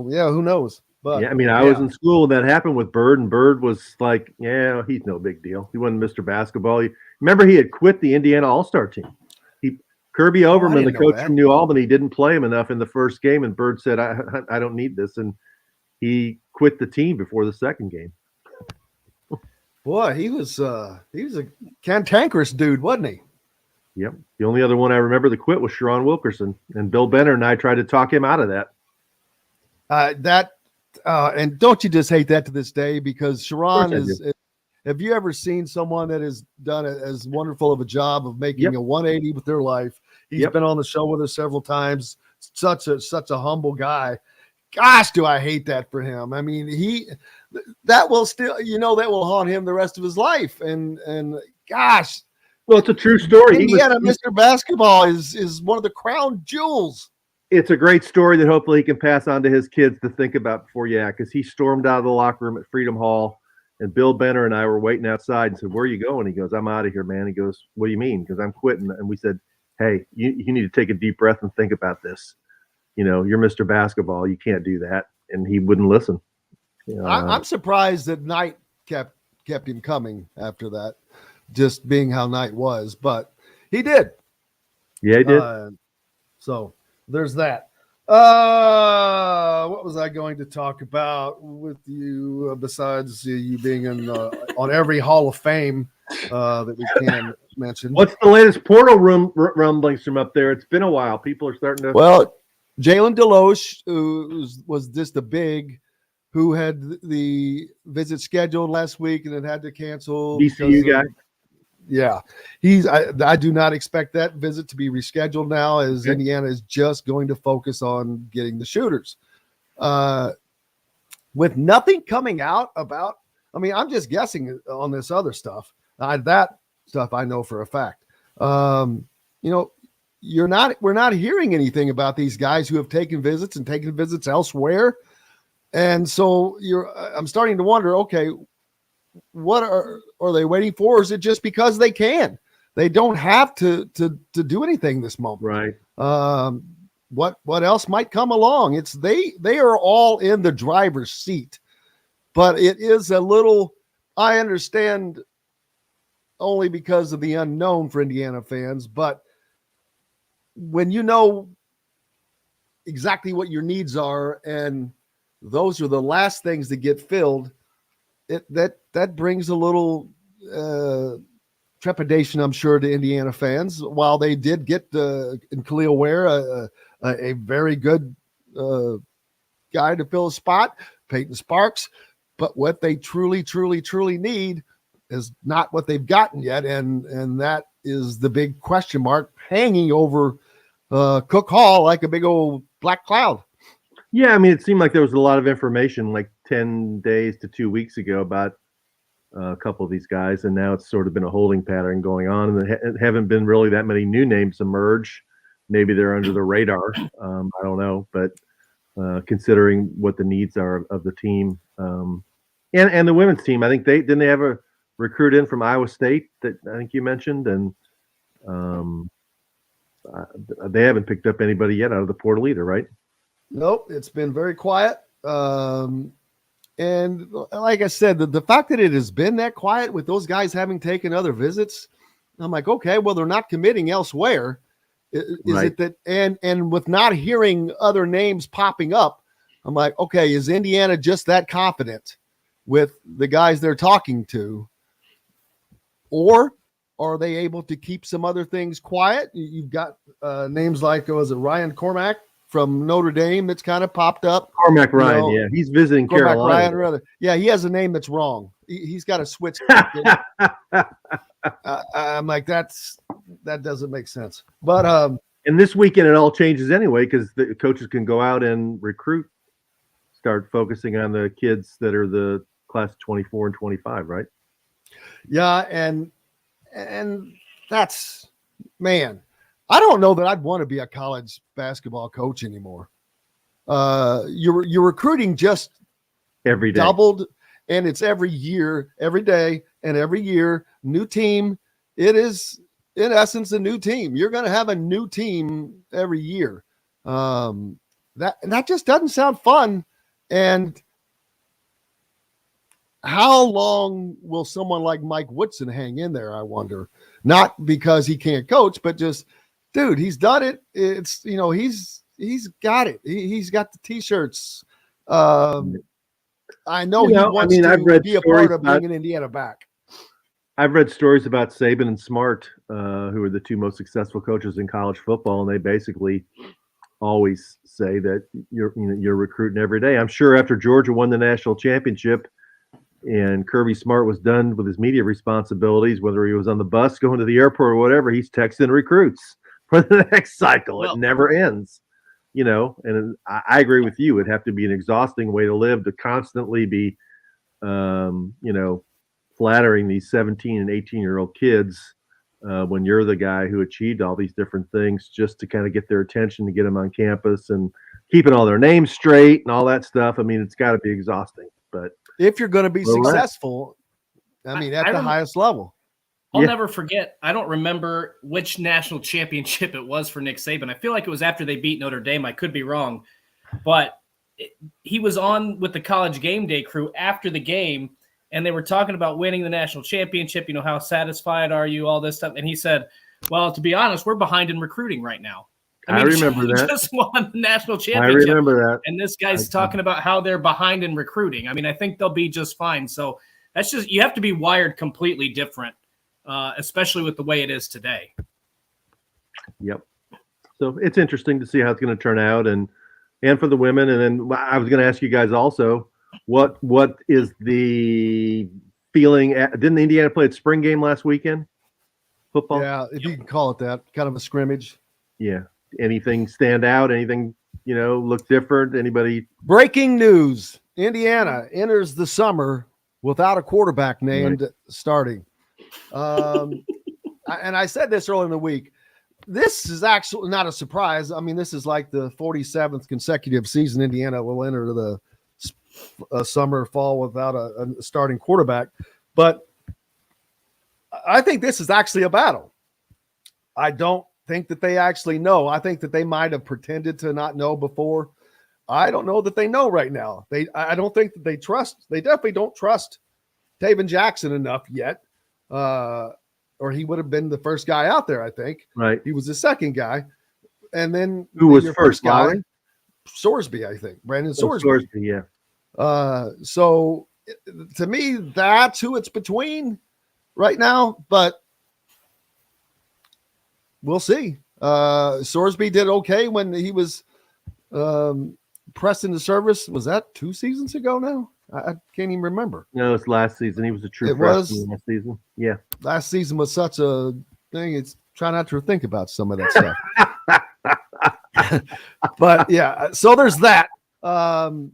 yeah, who knows? But I was in school when that happened with Bird, and Bird was like, "Yeah, he's no big deal. He wasn't Mr. Basketball." Remember, he had quit the Indiana All-Star team. Kirby Overman, the coach from New Albany, didn't play him enough in the first game, and Bird said, I don't need this, and he quit the team before the second game. Boy, he was a cantankerous dude, wasn't he? Yep. The only other one I remember that quit was Sharon Wilkerson, and Bill Benner and I tried to talk him out of that. And don't you just hate that to this day? Because Sharon is. Have you ever seen someone that has done as wonderful of a job of making a 180 with their life? He's been on the show with us several times. Such a humble guy. Gosh, do I hate that for him. I mean, that will still, that will haunt him the rest of his life. And gosh. Well, it's a true story. Mr. Basketball is one of the crown jewels. It's a great story that hopefully he can pass on to his kids to think about before because he stormed out of the locker room at Freedom Hall. And Bill Benner and I were waiting outside and said, "Where are you going?" He goes, "I'm out of here, man." He goes, "What do you mean?" Because I'm quitting. And we said, "Hey, you need to take a deep breath and think about this. You're Mr. Basketball. You can't do that." And he wouldn't listen. I'm surprised that Knight kept him coming after that, just being how Knight was. But he did. Yeah, he did. So there's that. What was I going to talk about with you besides you being on every Hall of Fame that we can mention? What's the latest portal room rumblings from up there? It's been a while. People are starting to. Well, Jalen Deloche, who was just a big, who had the visit scheduled last week and then had to cancel. DCU guy. Yeah, I do not expect that visit to be rescheduled now, as Indiana is just going to focus on getting the shooters. With nothing coming out about, I'm just guessing on this other stuff. That stuff I know for a fact. We're not hearing anything about these guys who have taken visits and taken visits elsewhere, and so I'm starting to wonder. Okay. What are they waiting for? Or is it just because they can? They don't have to do anything this moment. Right. What else might come along? They are all in the driver's seat, but it is a little. I understand only because of the unknown for Indiana fans, but when you know exactly what your needs are, and those are the last things that get filled, that brings a little trepidation, I'm sure, to Indiana fans. While they did get in Khalil Ware a very good guy to fill a spot, Peyton Sparks, but what they truly need is not what they've gotten yet, and that is the big question mark hanging over Cook Hall like a big old black cloud. Yeah, I mean, it seemed like there was a lot of information like 10 days to 2 weeks ago about a couple of these guys, and now it's sort of been a holding pattern going on, and there haven't been really that many new names emerge. Maybe they're under the radar. I don't know, but considering what the needs are of the team, and the women's team, I think they have a recruit in from Iowa State that I think you mentioned, and they haven't picked up anybody yet out of the portal either, right? Nope, it's been very quiet. And like I said, the fact that it has been that quiet with those guys having taken other visits, I'm like, okay, well, they're not committing elsewhere. Is Right. it that, and with not hearing other names popping up, I'm like, okay, is Indiana just that confident with the guys they're talking to? Or are they able to keep some other things quiet? You've got names like, was it Ryan Cormack from Notre Dame that's kind of popped up? Cormac Ryan, yeah, he's visiting Cormac Carolina. Ryan, rather. Yeah, he has a name that's wrong. He's got a switch. I'm like, that doesn't make sense. But and this weekend it all changes anyway because the coaches can go out and recruit, start focusing on the kids that are the class 24 and 25, right? yeah, and that's, man, I don't know that I'd want to be a college basketball coach anymore. Your recruiting just Every day. doubled, and it's every year, every day, and every year, new team. It is, in essence, a new team. You're going to have a new team every year. That just doesn't sound fun. And how long will someone like Mike Woodson hang in there, I wonder? Not because he can't coach, but just, dude, he's done it. It's, he's got it. He's got the T-shirts. I know he wants I've to read be a stories part of bringing Indiana back. I've read stories about Saban and Smart, who are the two most successful coaches in college football, and they basically always say that you're recruiting every day. I'm sure after Georgia won the national championship and Kirby Smart was done with his media responsibilities, whether he was on the bus going to the airport or whatever, he's texting recruits for the next cycle. It never ends, and I agree with you. It'd have to be an exhausting way to live to constantly be, flattering these 17 and 18-year-old kids when you're the guy who achieved all these different things just to kind of get their attention, to get them on campus and keeping all their names straight and all that stuff. I mean, it's got to be exhausting. But if you're going to be successful, at the highest level. I'll never forget. I don't remember which national championship it was for Nick Saban. I feel like it was after they beat Notre Dame. I could be wrong. But he was on with the College Game Day crew after the game, and they were talking about winning the national championship. How satisfied are you, all this stuff. And he said, well, to be honest, we're behind in recruiting right now. I remember that. Just won the national championship. I remember that. And this guy's talking about how they're behind in recruiting. I mean, I think they'll be just fine. So that's just, you have to be wired completely different, especially with the way it is today. Yep. So it's interesting to see how it's going to turn out, and for the women. And then I was going to ask you guys also, what is the feeling? Didn't Indiana play its spring game last weekend? Football? Yeah, if you can call it that, kind of a scrimmage. Yeah. Anything stand out? Anything, look different? Anybody? Breaking news. Indiana enters the summer without a quarterback named starting. And I said this earlier in the week. This is actually not a surprise. I mean, this is like the 47th consecutive season Indiana will enter the summer, fall without a starting quarterback. But I think this is actually a battle. I don't think that they actually know. I think that they might have pretended to not know before. I don't know that they know right now. I don't think that they definitely don't trust Taven Jackson enough yet. or he would have been the first guy out there. I think. Right. He was the second guy, and then who was your first guy, Lowry? Sorsby, I think. Brandon Sorsby. Sorsby, yeah. So to me, that's who it's between right now, but we'll see. Sorsby did okay when he was pressed into service. Was that 2 seasons ago now? I can't even remember. No, it's last season. He was a true freshman last season. Yeah. Last season was such a thing. It's try not to think about some of that stuff. But yeah, so there's that. Man,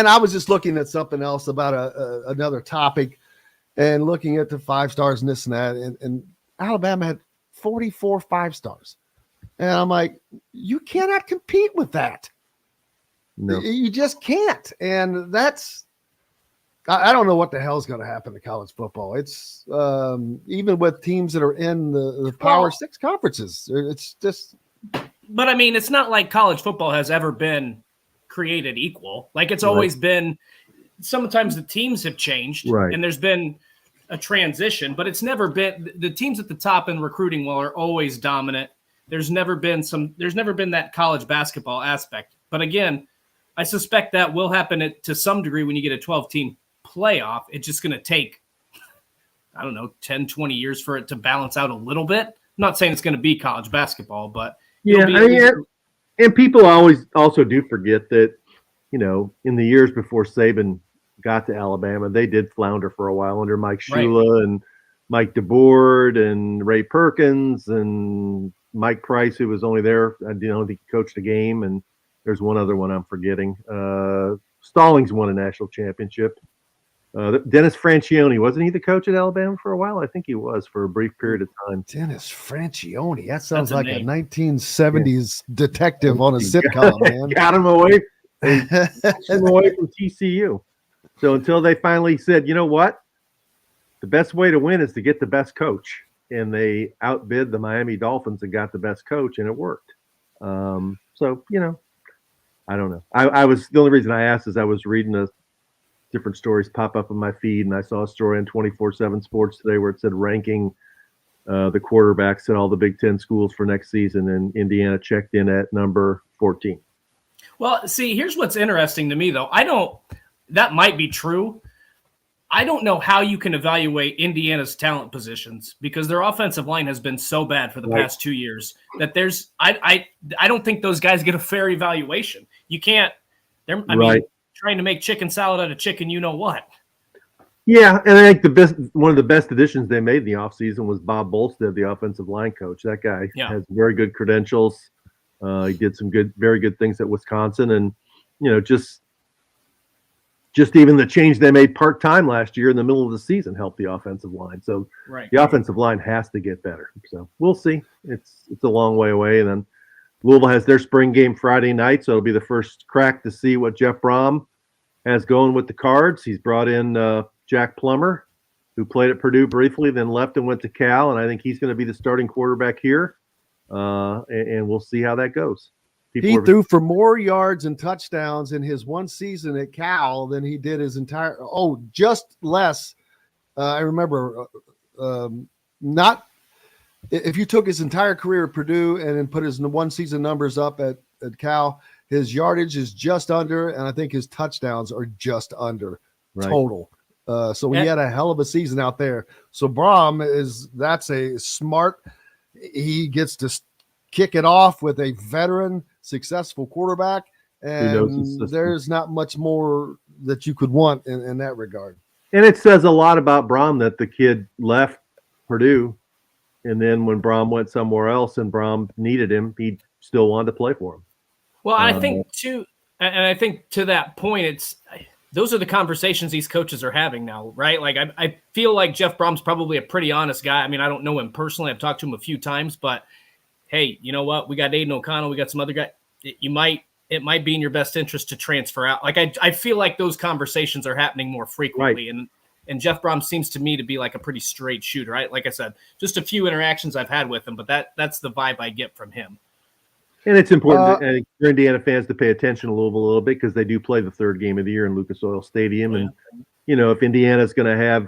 I was just looking at something else about another topic and looking at the 5 stars and this and that. And Alabama had 44 5 stars. And I'm like, you cannot compete with that. No. You just can't. And that's, I don't know what the hell is going to happen to college football. It's even with teams that are in the Power 6 conferences. It's just. But I mean, it's not like college football has ever been created equal. Like it's always been, sometimes the teams have changed and there's been a transition, but it's never been, the teams at the top in recruiting are always dominant. There's never been that college basketball aspect. But again, I suspect that will happen to some degree when you get a 12-team playoff. It's just going to take, I don't know, 10, 20 years for it to balance out a little bit. I'm not saying it's going to be college basketball, but yeah, and people always also do forget that, you know, in the years before Saban got to Alabama, they did flounder for a while under Mike Shula and Mike DeBoard and Ray Perkins and Mike Price, who was only there. I don't think he coached a game. And there's one other one I'm forgetting. Stallings won a national championship. Dennis Francione, wasn't he the coach at Alabama for a while? I think he was for a brief period of time. Dennis Francione. That sounds like a 1970s detective on a sitcom, man. Got him away from TCU. So until they finally said, you know what? The best way to win is to get the best coach. And they outbid the Miami Dolphins and got the best coach, and it worked. So, you know, I don't know. The only reason I asked is I was reading different stories pop up on my feed, and I saw a story on 24/7 Sports today where it said ranking the quarterbacks at all the Big Ten schools for next season, and Indiana checked in at number 14. Well, see, here's what's interesting to me, though. That might be true. I don't know how you can evaluate Indiana's talent positions because their offensive line has been so bad for the past 2 years that I don't think those guys get a fair evaluation. You can't. I mean, trying to make chicken salad out of chicken, you know what? Yeah, and I think one of the best additions they made in the offseason was Bob Bolstead, the offensive line coach. That guy has very good credentials. He did some very good things at Wisconsin, and you know, just even the change they made part-time last year in the middle of the season helped the offensive line. So the offensive line has to get better. So we'll see. It's a long way away. And then Louisville has their spring game Friday night, so it'll be the first crack to see what Jeff Brom has going with the Cards. He's brought in Jack Plummer, who played at Purdue briefly, then left and went to Cal, and I think he's going to be the starting quarterback here. And we'll see how that goes. He threw for more yards and touchdowns in his one season at Cal than he did his entire – just less. I remember not – if you took his entire career at Purdue and then put his one season numbers up at Cal, his yardage is just under, and I think his touchdowns are just under total. So he had a hell of a season out there. So Brom that's a smart – he gets to kick it off with a veteran – successful quarterback, and there's not much more that you could want in that regard. And it says a lot about Brom that the kid left Purdue, and then when Brom went somewhere else and Brom needed him, he still wanted to play for him. Well, I think to that point, those are the conversations these coaches are having now, right? Like I feel like Jeff Brom's probably a pretty honest guy. I mean, I don't know him personally. I've talked to him a few times, but hey, you know what? We got Aiden O'Connell. We got some other guy. It might be in your best interest to transfer out. Like I feel like those conversations are happening more frequently. Right. And Jeff Brom seems to me to be like a pretty straight shooter. Right? Like I said, just a few interactions I've had with him, but that's the vibe I get from him. And it's important for Indiana fans to pay attention to Louisville a little bit because they do play the third game of the year in Lucas Oil Stadium. And, you know, if Indiana's going to have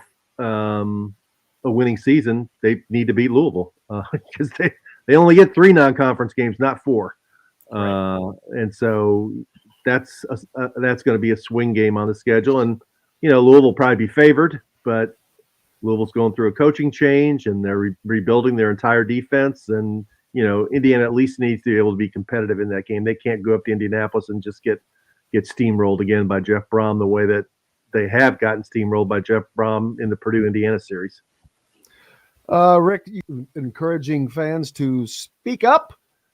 a winning season, they need to beat Louisville because they only get 3 non-conference games, not 4. Right. And so that's going to be a swing game on the schedule. And, Louisville will probably be favored, but Louisville's going through a coaching change and they're rebuilding their entire defense. And, Indiana at least needs to be able to be competitive in that game. They can't go up to Indianapolis and just get steamrolled again by Jeff Brom the way that they have gotten steamrolled by Jeff Brom in the Purdue-Indiana series. Rick, encouraging fans to speak up,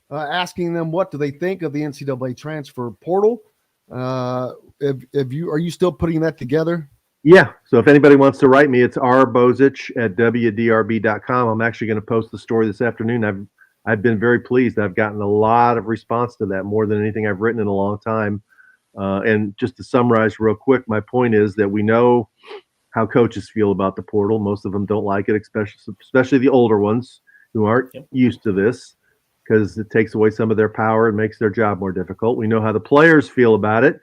asking them what do they think of the NCAA transfer portal. Are you still putting that together? Yeah. So if anybody wants to write me, it's rbozich@wdrb.com. I'm actually going to post the story this afternoon. I've been very pleased. I've gotten a lot of response to that, more than anything I've written in a long time. And just to summarize real quick, my point is that we know how coaches feel about the portal. Most of them don't like it, especially the older ones who aren't used to this, because it takes away some of their power and makes their job more difficult. We know how the players feel about it,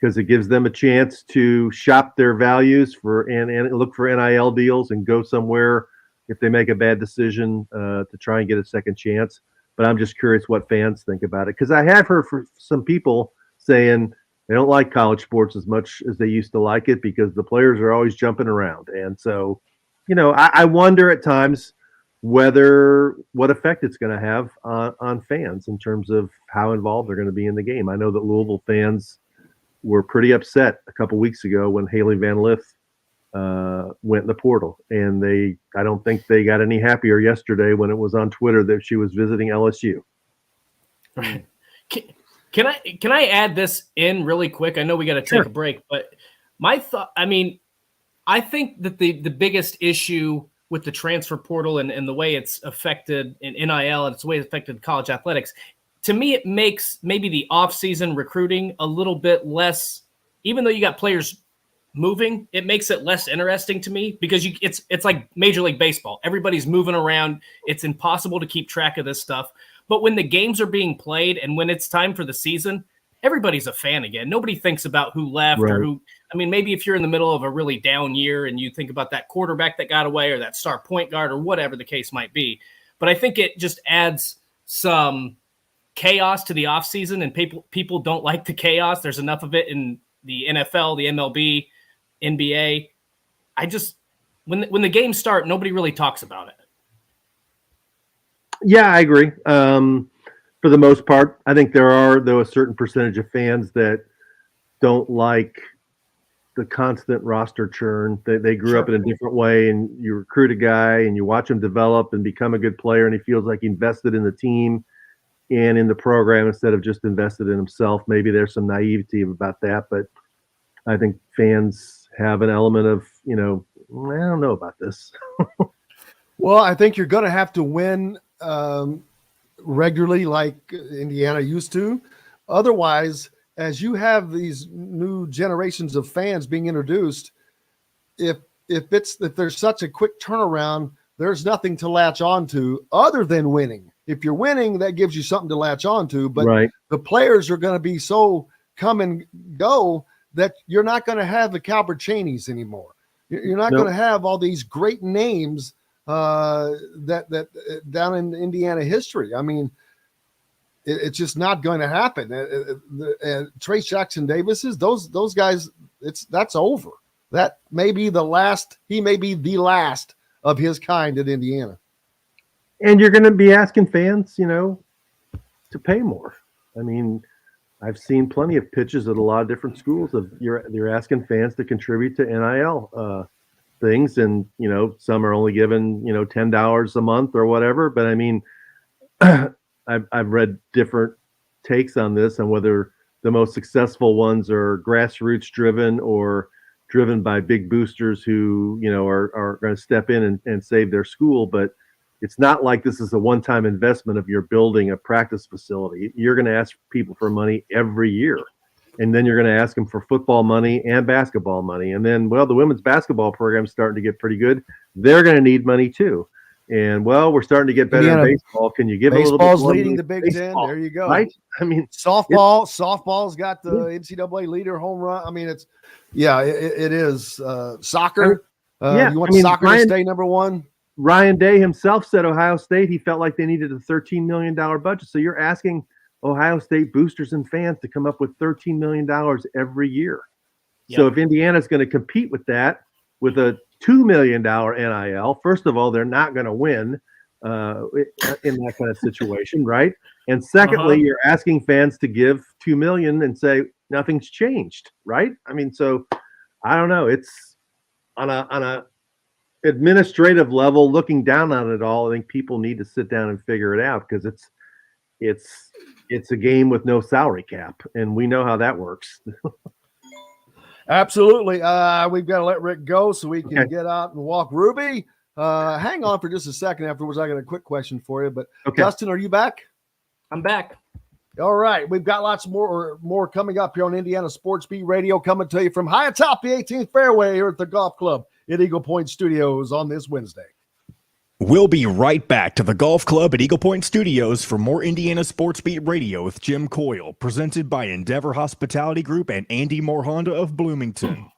because it gives them a chance to shop their values and look for NIL deals and go somewhere if they make a bad decision to try and get a second chance. But I'm just curious what fans think about it, because I have heard from some people saying they don't like college sports as much as they used to like it because the players are always jumping around. And so, I wonder at times what effect it's going to have on fans in terms of how involved they're going to be in the game. I know that Louisville fans were pretty upset a couple weeks ago when Haley Van Lith went in the portal, and I don't think they got any happier yesterday when it was on Twitter that she was visiting LSU. Right. Can I add this in really quick? I know we got to take a break, but my thought, I think that the biggest issue with the transfer portal and the way it's affected in NIL and it's the way it's affected college athletics, to me, it makes maybe the off-season recruiting a little bit less, even though you got players moving, it makes it less interesting to me because it's like Major League Baseball. Everybody's moving around. It's impossible to keep track of this stuff. But when the games are being played and when it's time for the season, everybody's a fan again. Nobody thinks about who left or who. Maybe if you're in the middle of a really down year and you think about that quarterback that got away or that star point guard or whatever the case might be. But I think it just adds some chaos to the offseason, and people don't like the chaos. There's enough of it in the NFL, the MLB, NBA. When the games start, nobody really talks about it. Yeah, I agree. For the most part, I think there are, though, a certain percentage of fans that don't like the constant roster churn. They grew up in a different way, and you recruit a guy and you watch him develop and become a good player, and he feels like he invested in the team and in the program instead of just invested in himself. Maybe there's some naivety about that, but I think fans have an element of, I don't know about this. Well, I think you're going to have to win regularly like Indiana used to. Otherwise, as you have these new generations of fans being introduced, if there's such a quick turnaround, there's nothing to latch on to other than winning. If you're winning, that gives you something to latch on to, but the players are going to be so come and go that you're not going to have the Calbert Cheneys anymore. You're not going to have all these great names that down in Indiana history. It's just not going to happen. Trace Jackson Davis's, those guys, that's over. That may be the last. He may be the last of his kind at Indiana. And you're going to be asking fans, to pay more. I've seen plenty of pitches at a lot of different schools of you're asking fans to contribute to NIL things, and some are only given $10 a month or whatever. But I've read different takes on this, on whether the most successful ones are grassroots driven or driven by big boosters who are going to step in and save their school. But it's not like this is a one-time investment of you're building a practice facility. You're going to ask people for money every year. And then you're going to ask them for football money and basketball money. And then, the women's basketball program is starting to get pretty good. They're going to need money too. And, we're starting to get better in baseball. Can you give a little bit more? Baseball's leading the Big Ten. There you go. Right? Softball's got the NCAA leader home run. It is. Soccer. You want soccer to stay number one? Ryan Day himself said Ohio State, he felt like they needed a $13 million budget. So you're asking Ohio State boosters and fans to come up with $13 million every year. Yep. So if Indiana's going to compete with that, with a $2 million NIL, first of all, they're not going to win in that kind of situation, right? And secondly, you're asking fans to give $2 million and say nothing's changed, right? I mean, so I don't know. It's on a administrative level, looking down on it all. I think people need to sit down and figure it out because it's a game with no salary cap, and we know how that works. Absolutely. We've got to let Rick go so we can get out and walk. Ruby, hang on for just a second. Afterwards, I got a quick question for you. But Dustin, are you back? I'm back. All right. We've got lots more coming up here on Indiana Sports Beat Radio, coming to you from high atop the 18th fairway here at the golf club at Eagle Point Studios on this Wednesday. We'll be right back to the golf club at Eagle Point Studios for more Indiana Sports Beat Radio with Jim Coyle, presented by Endeavor Hospitality Group and Andy Moore Honda of Bloomington.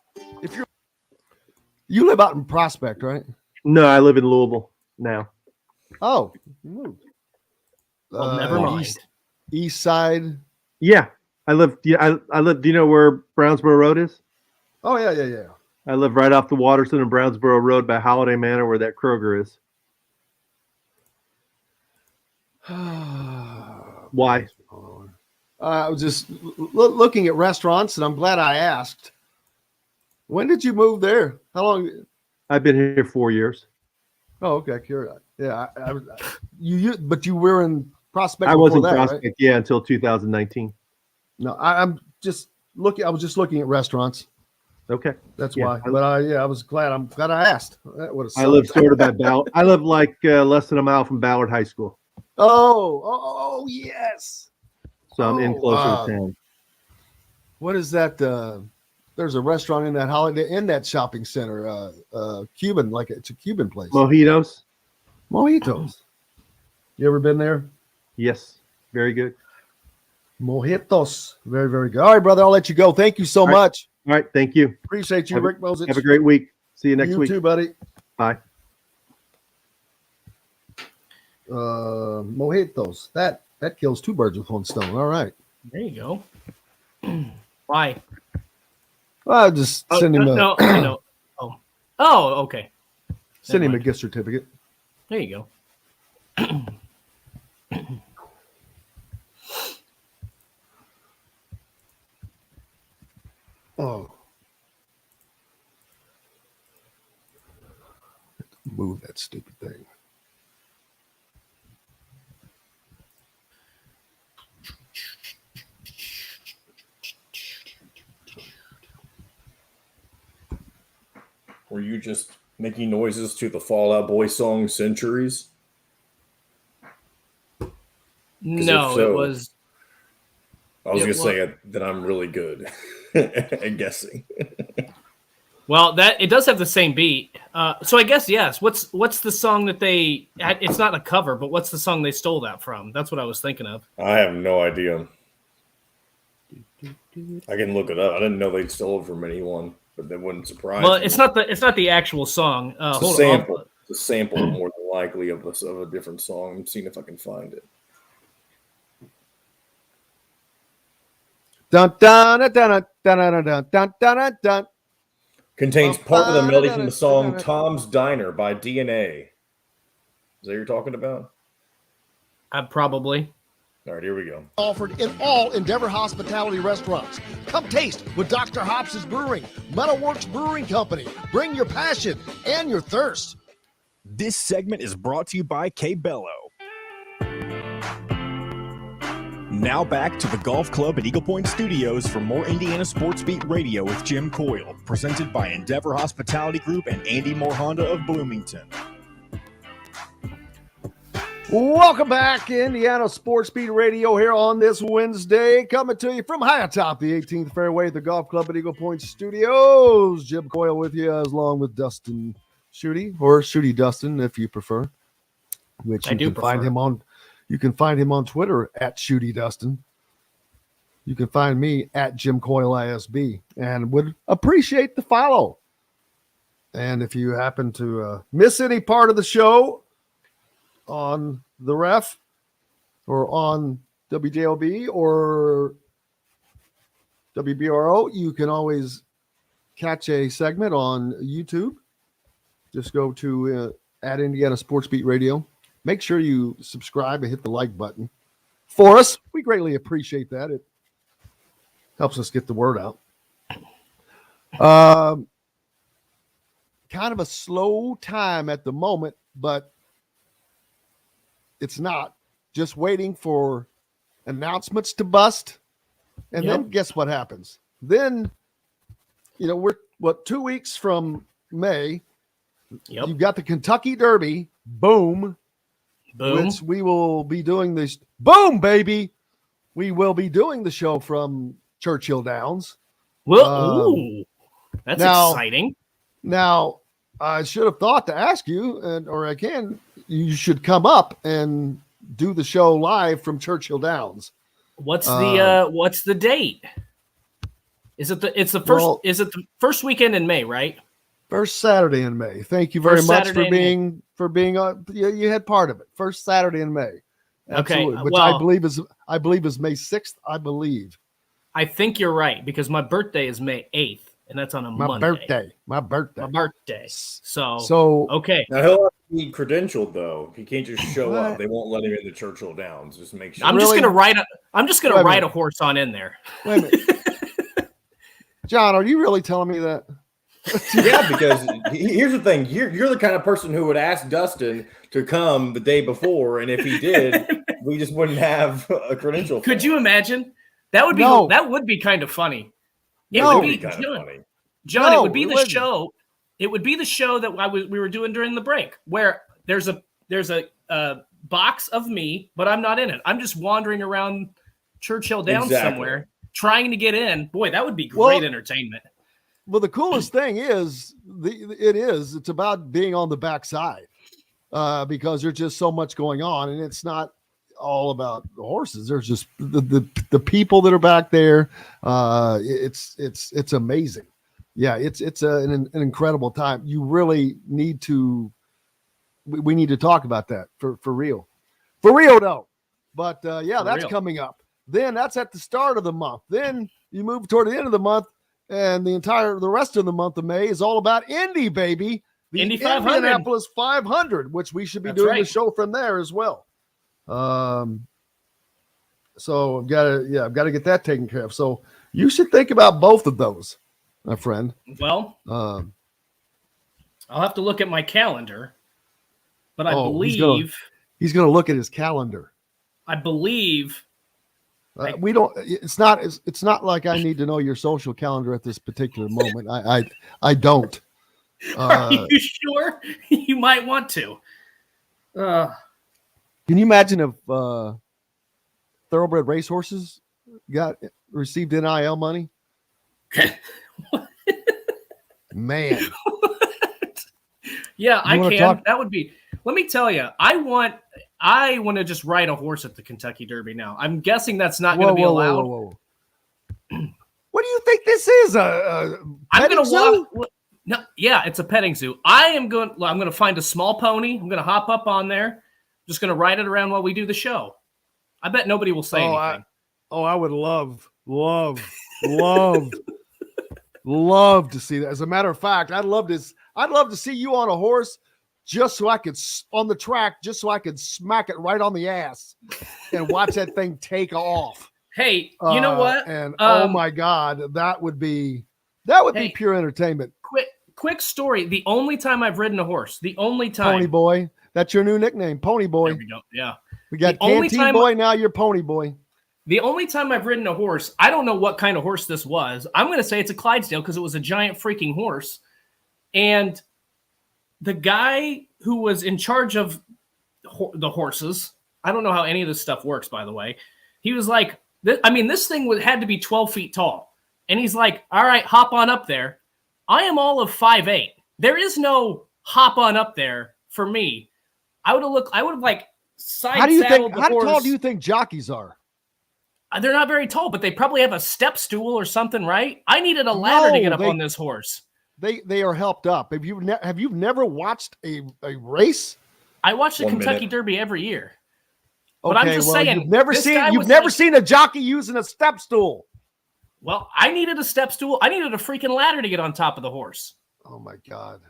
You live out in Prospect, right? No, I live in Louisville now. Oh, you moved. Never mind. East side. Yeah, I live. Yeah, I live. Do you know where Brownsboro Road is? Oh yeah. I live right off the Waterson and Brownsboro Road by Holiday Manor, where that Kroger is. Why? I was just looking at restaurants, and I'm glad I asked. When did you move there? How long? I've been here 4 years. Oh, okay. Curious. Yeah, but you were in Prospect. I was in that, Prospect, right? yeah, until 2019. No, I'm just looking. I was just looking at restaurants. Okay, that's why. But I was glad. I'm glad I asked. That would have. I live sort of at Ballard. I live like less than a mile from Ballard High School. Oh, yes. So I'm in closer to town. What is that? There's a restaurant in that shopping center. Cuban, like it's a Cuban place. Mojitos. You ever been there? Yes. Very good. Mojitos. Very, very good. All right, brother. I'll let you go. Thank you so much. All right. Thank you. Appreciate you, Rick Bozich. Have a great week. See you next week. You too, buddy. Bye. Mojitos. That kills two birds with one stone. All right. There you go. Why? Well, just send him okay. Send him a gift certificate. There you go. Oh. Move that stupid thing. Were you just making noises to the Fall Out Boy song Centuries? No, so, it was. I was going to say that I'm really good at guessing. Well, it does have the same beat. So I guess, yes. What's the song that they – it's not a cover, but what's the song they stole that from? That's what I was thinking of. I have no idea. I can look it up. I didn't know they stole it from anyone, but that wouldn't surprise me. Well, it's not the actual song. It's a sample. It's a sample more than likely of a different song. I'm seeing if I can find it. Dun dun dun dun dun dun dun dun dun. Contains part of the melody from the song Tom's Diner by DNA. Is that what you're talking about? Probably. All right, here we go. Offered in all Endeavor Hospitality restaurants. Come taste with Dr. Hobbs' Brewing, Metalworks Brewing Company. Bring your passion and your thirst. This segment is brought to you by K-Bello. Now back to the golf club at Eagle Point Studios for more Indiana Sports Beat Radio with Jim Coyle, presented by Endeavor Hospitality Group and Andy Moore Honda of Bloomington. Welcome back, Indiana Sports Beat Radio here on this Wednesday, coming to you from high atop the 18th fairway at the golf club at Eagle Point Studios. Jim Coyle with you, along with Dustin Schutte, or Schutte Dustin, if you prefer. Which you can find him on. You can find him on Twitter at Schutte Dustin. You can find me at Jim Coyle ISB, and would appreciate the follow. And if you happen to miss any part of the show on the ref or on WJLB or WBRO, you can always catch a segment on YouTube. Just go to at Indiana Sports Beat Radio. Make sure you subscribe and hit the like button for us. We greatly appreciate that. It helps us get the word out. Kind of a slow time at the moment, but it's not. Just waiting for announcements to bust. And then guess what happens? Then, we're 2 weeks from May. Yep. You've got the Kentucky Derby. Boom. Which we will be doing this. Boom, baby. We will be doing the show from Churchill Downs. Well, that's exciting. Now, I should have thought to ask you, you should come up and do the show live from Churchill Downs. What's the date? Is it the first weekend in May, right? First Saturday in May. Thank you very much for being on. You had part of it. First Saturday in May. Absolutely. Okay. Which I believe is May 6th, I believe. I think you're right because my birthday is May 8th, and that's on a Monday. My birthday. So okay. Now he'll have to be credentialed though. He can't just show up. They won't let him into Churchill Downs. Just make sure. I'm just gonna write a horse on in there. Wait a minute. John, are you really telling me that? Yeah, because here's the thing. You're the kind of person who would ask Dustin to come the day before, and if he did, we just wouldn't have a credential. Could you imagine? That would be kind of funny. It would be kind of funny. John, it would be the show. It would be the show that we were doing during the break, where there's a box of me, but I'm not in it. I'm just wandering around Churchill Downs somewhere, trying to get in. Boy, that would be great entertainment. Well, the coolest thing is it's about being on the backside because there's just so much going on, and it's not all about the horses. There's just the people that are back there. It's amazing. Yeah, it's an incredible time. You really need to. We need to talk about that for real though. But that's coming up. Then that's at the start of the month. Then you move toward the end of the month. And the rest of the month of May is all about Indy, baby. The Indy 500. Indianapolis 500, which we should be doing the show from there as well. So I've got to get that taken care of. So you should think about both of those, my friend. Well, I'll have to look at my calendar, but I believe he's going to look at his calendar. I believe. We don't. It's not like I need to know your social calendar at this particular moment. I don't. Are you sure? You might want to. Can you imagine if thoroughbred racehorses received NIL money? Man. Yeah, I can. That would be. Let me tell you, I want to just ride a horse at the Kentucky Derby now. I'm guessing that's not going to be allowed. Whoa. What do you think this is? I'm going to walk. No, yeah, it's a petting zoo. I'm going to find a small pony. I'm going to hop up on there. I'm just going to ride it around while we do the show. I bet nobody will say anything. I would love to see that. As a matter of fact, I'd love to see you on a horse. Just so I could on the track, just so I could smack it right on the ass and watch that thing take off. Hey, you know what? And oh my God, that would be pure entertainment. Quick story. The only time I've ridden a horse, Pony Boy. That's your new nickname, Pony Boy. There we go. Yeah. We got Canteen Boy, now you're Pony Boy. The only time I've ridden a horse, I don't know what kind of horse this was. I'm going to say it's a Clydesdale because it was a giant freaking horse. And the guy who was in charge of the horses, I don't know how any of this stuff works, by the way. He was like, this thing had to be 12 feet tall. And he's like, all right, hop on up there. I am all of 5'8". There is no hop on up there for me. I would have like side saddled the horse. How tall do you think jockeys are? They're not very tall, but they probably have a step stool or something, right? I needed a ladder to get up on this horse. they are helped up. Have you never watched a race? I watch the 1 Kentucky minute. Derby every year. But Okay, I'm just saying, you've never this seen a jockey using a step stool. Well, I needed a step stool. I needed a freaking ladder to get on top of the horse. Oh my God.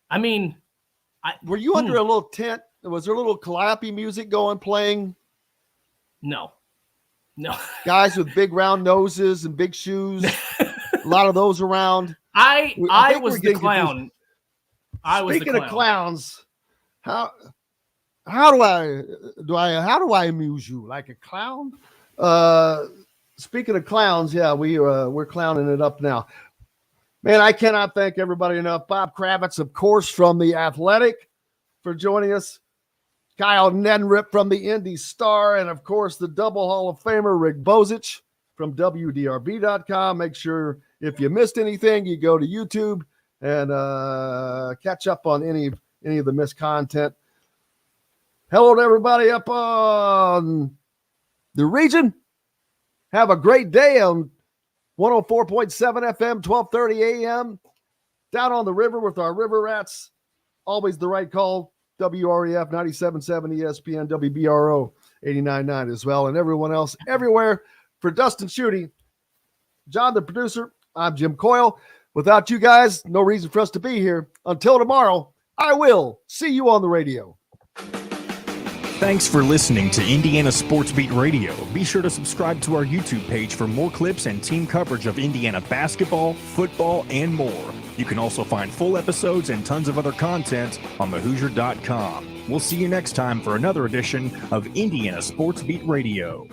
I mean, were you under a little tent? Was there a little calliope music playing? No. Guys with big round noses and big shoes. A lot of those around. I was the clown. Speaking of clowns, how do I amuse you like a clown? Speaking of clowns, yeah, we're clowning it up now. Man, I cannot thank everybody enough. Bob Kravitz, of course, from The Athletic for joining us. Kyle Neddenriep from the Indy Star, and of course, the double Hall of Famer, Rick Bozich from WDRB.com. Make sure if you missed anything, you go to YouTube and catch up on any of the missed content. Hello to everybody up on the region. Have a great day on 104.7 FM, 1230 AM. Down on the river with our River Rats. Always the right call. WREF 97.7 ESPN, WBRO 89.9 as well. And everyone else everywhere. For Dustin, Schutte, John, the producer, I'm Jim Coyle. Without you guys, no reason for us to be here. Until tomorrow, I will see you on the radio. Thanks for listening to Indiana Sports Beat Radio. Be sure to subscribe to our YouTube page for more clips and team coverage of Indiana basketball, football, and more. You can also find full episodes and tons of other content on thehoosier.com. We'll see you next time for another edition of Indiana Sports Beat Radio.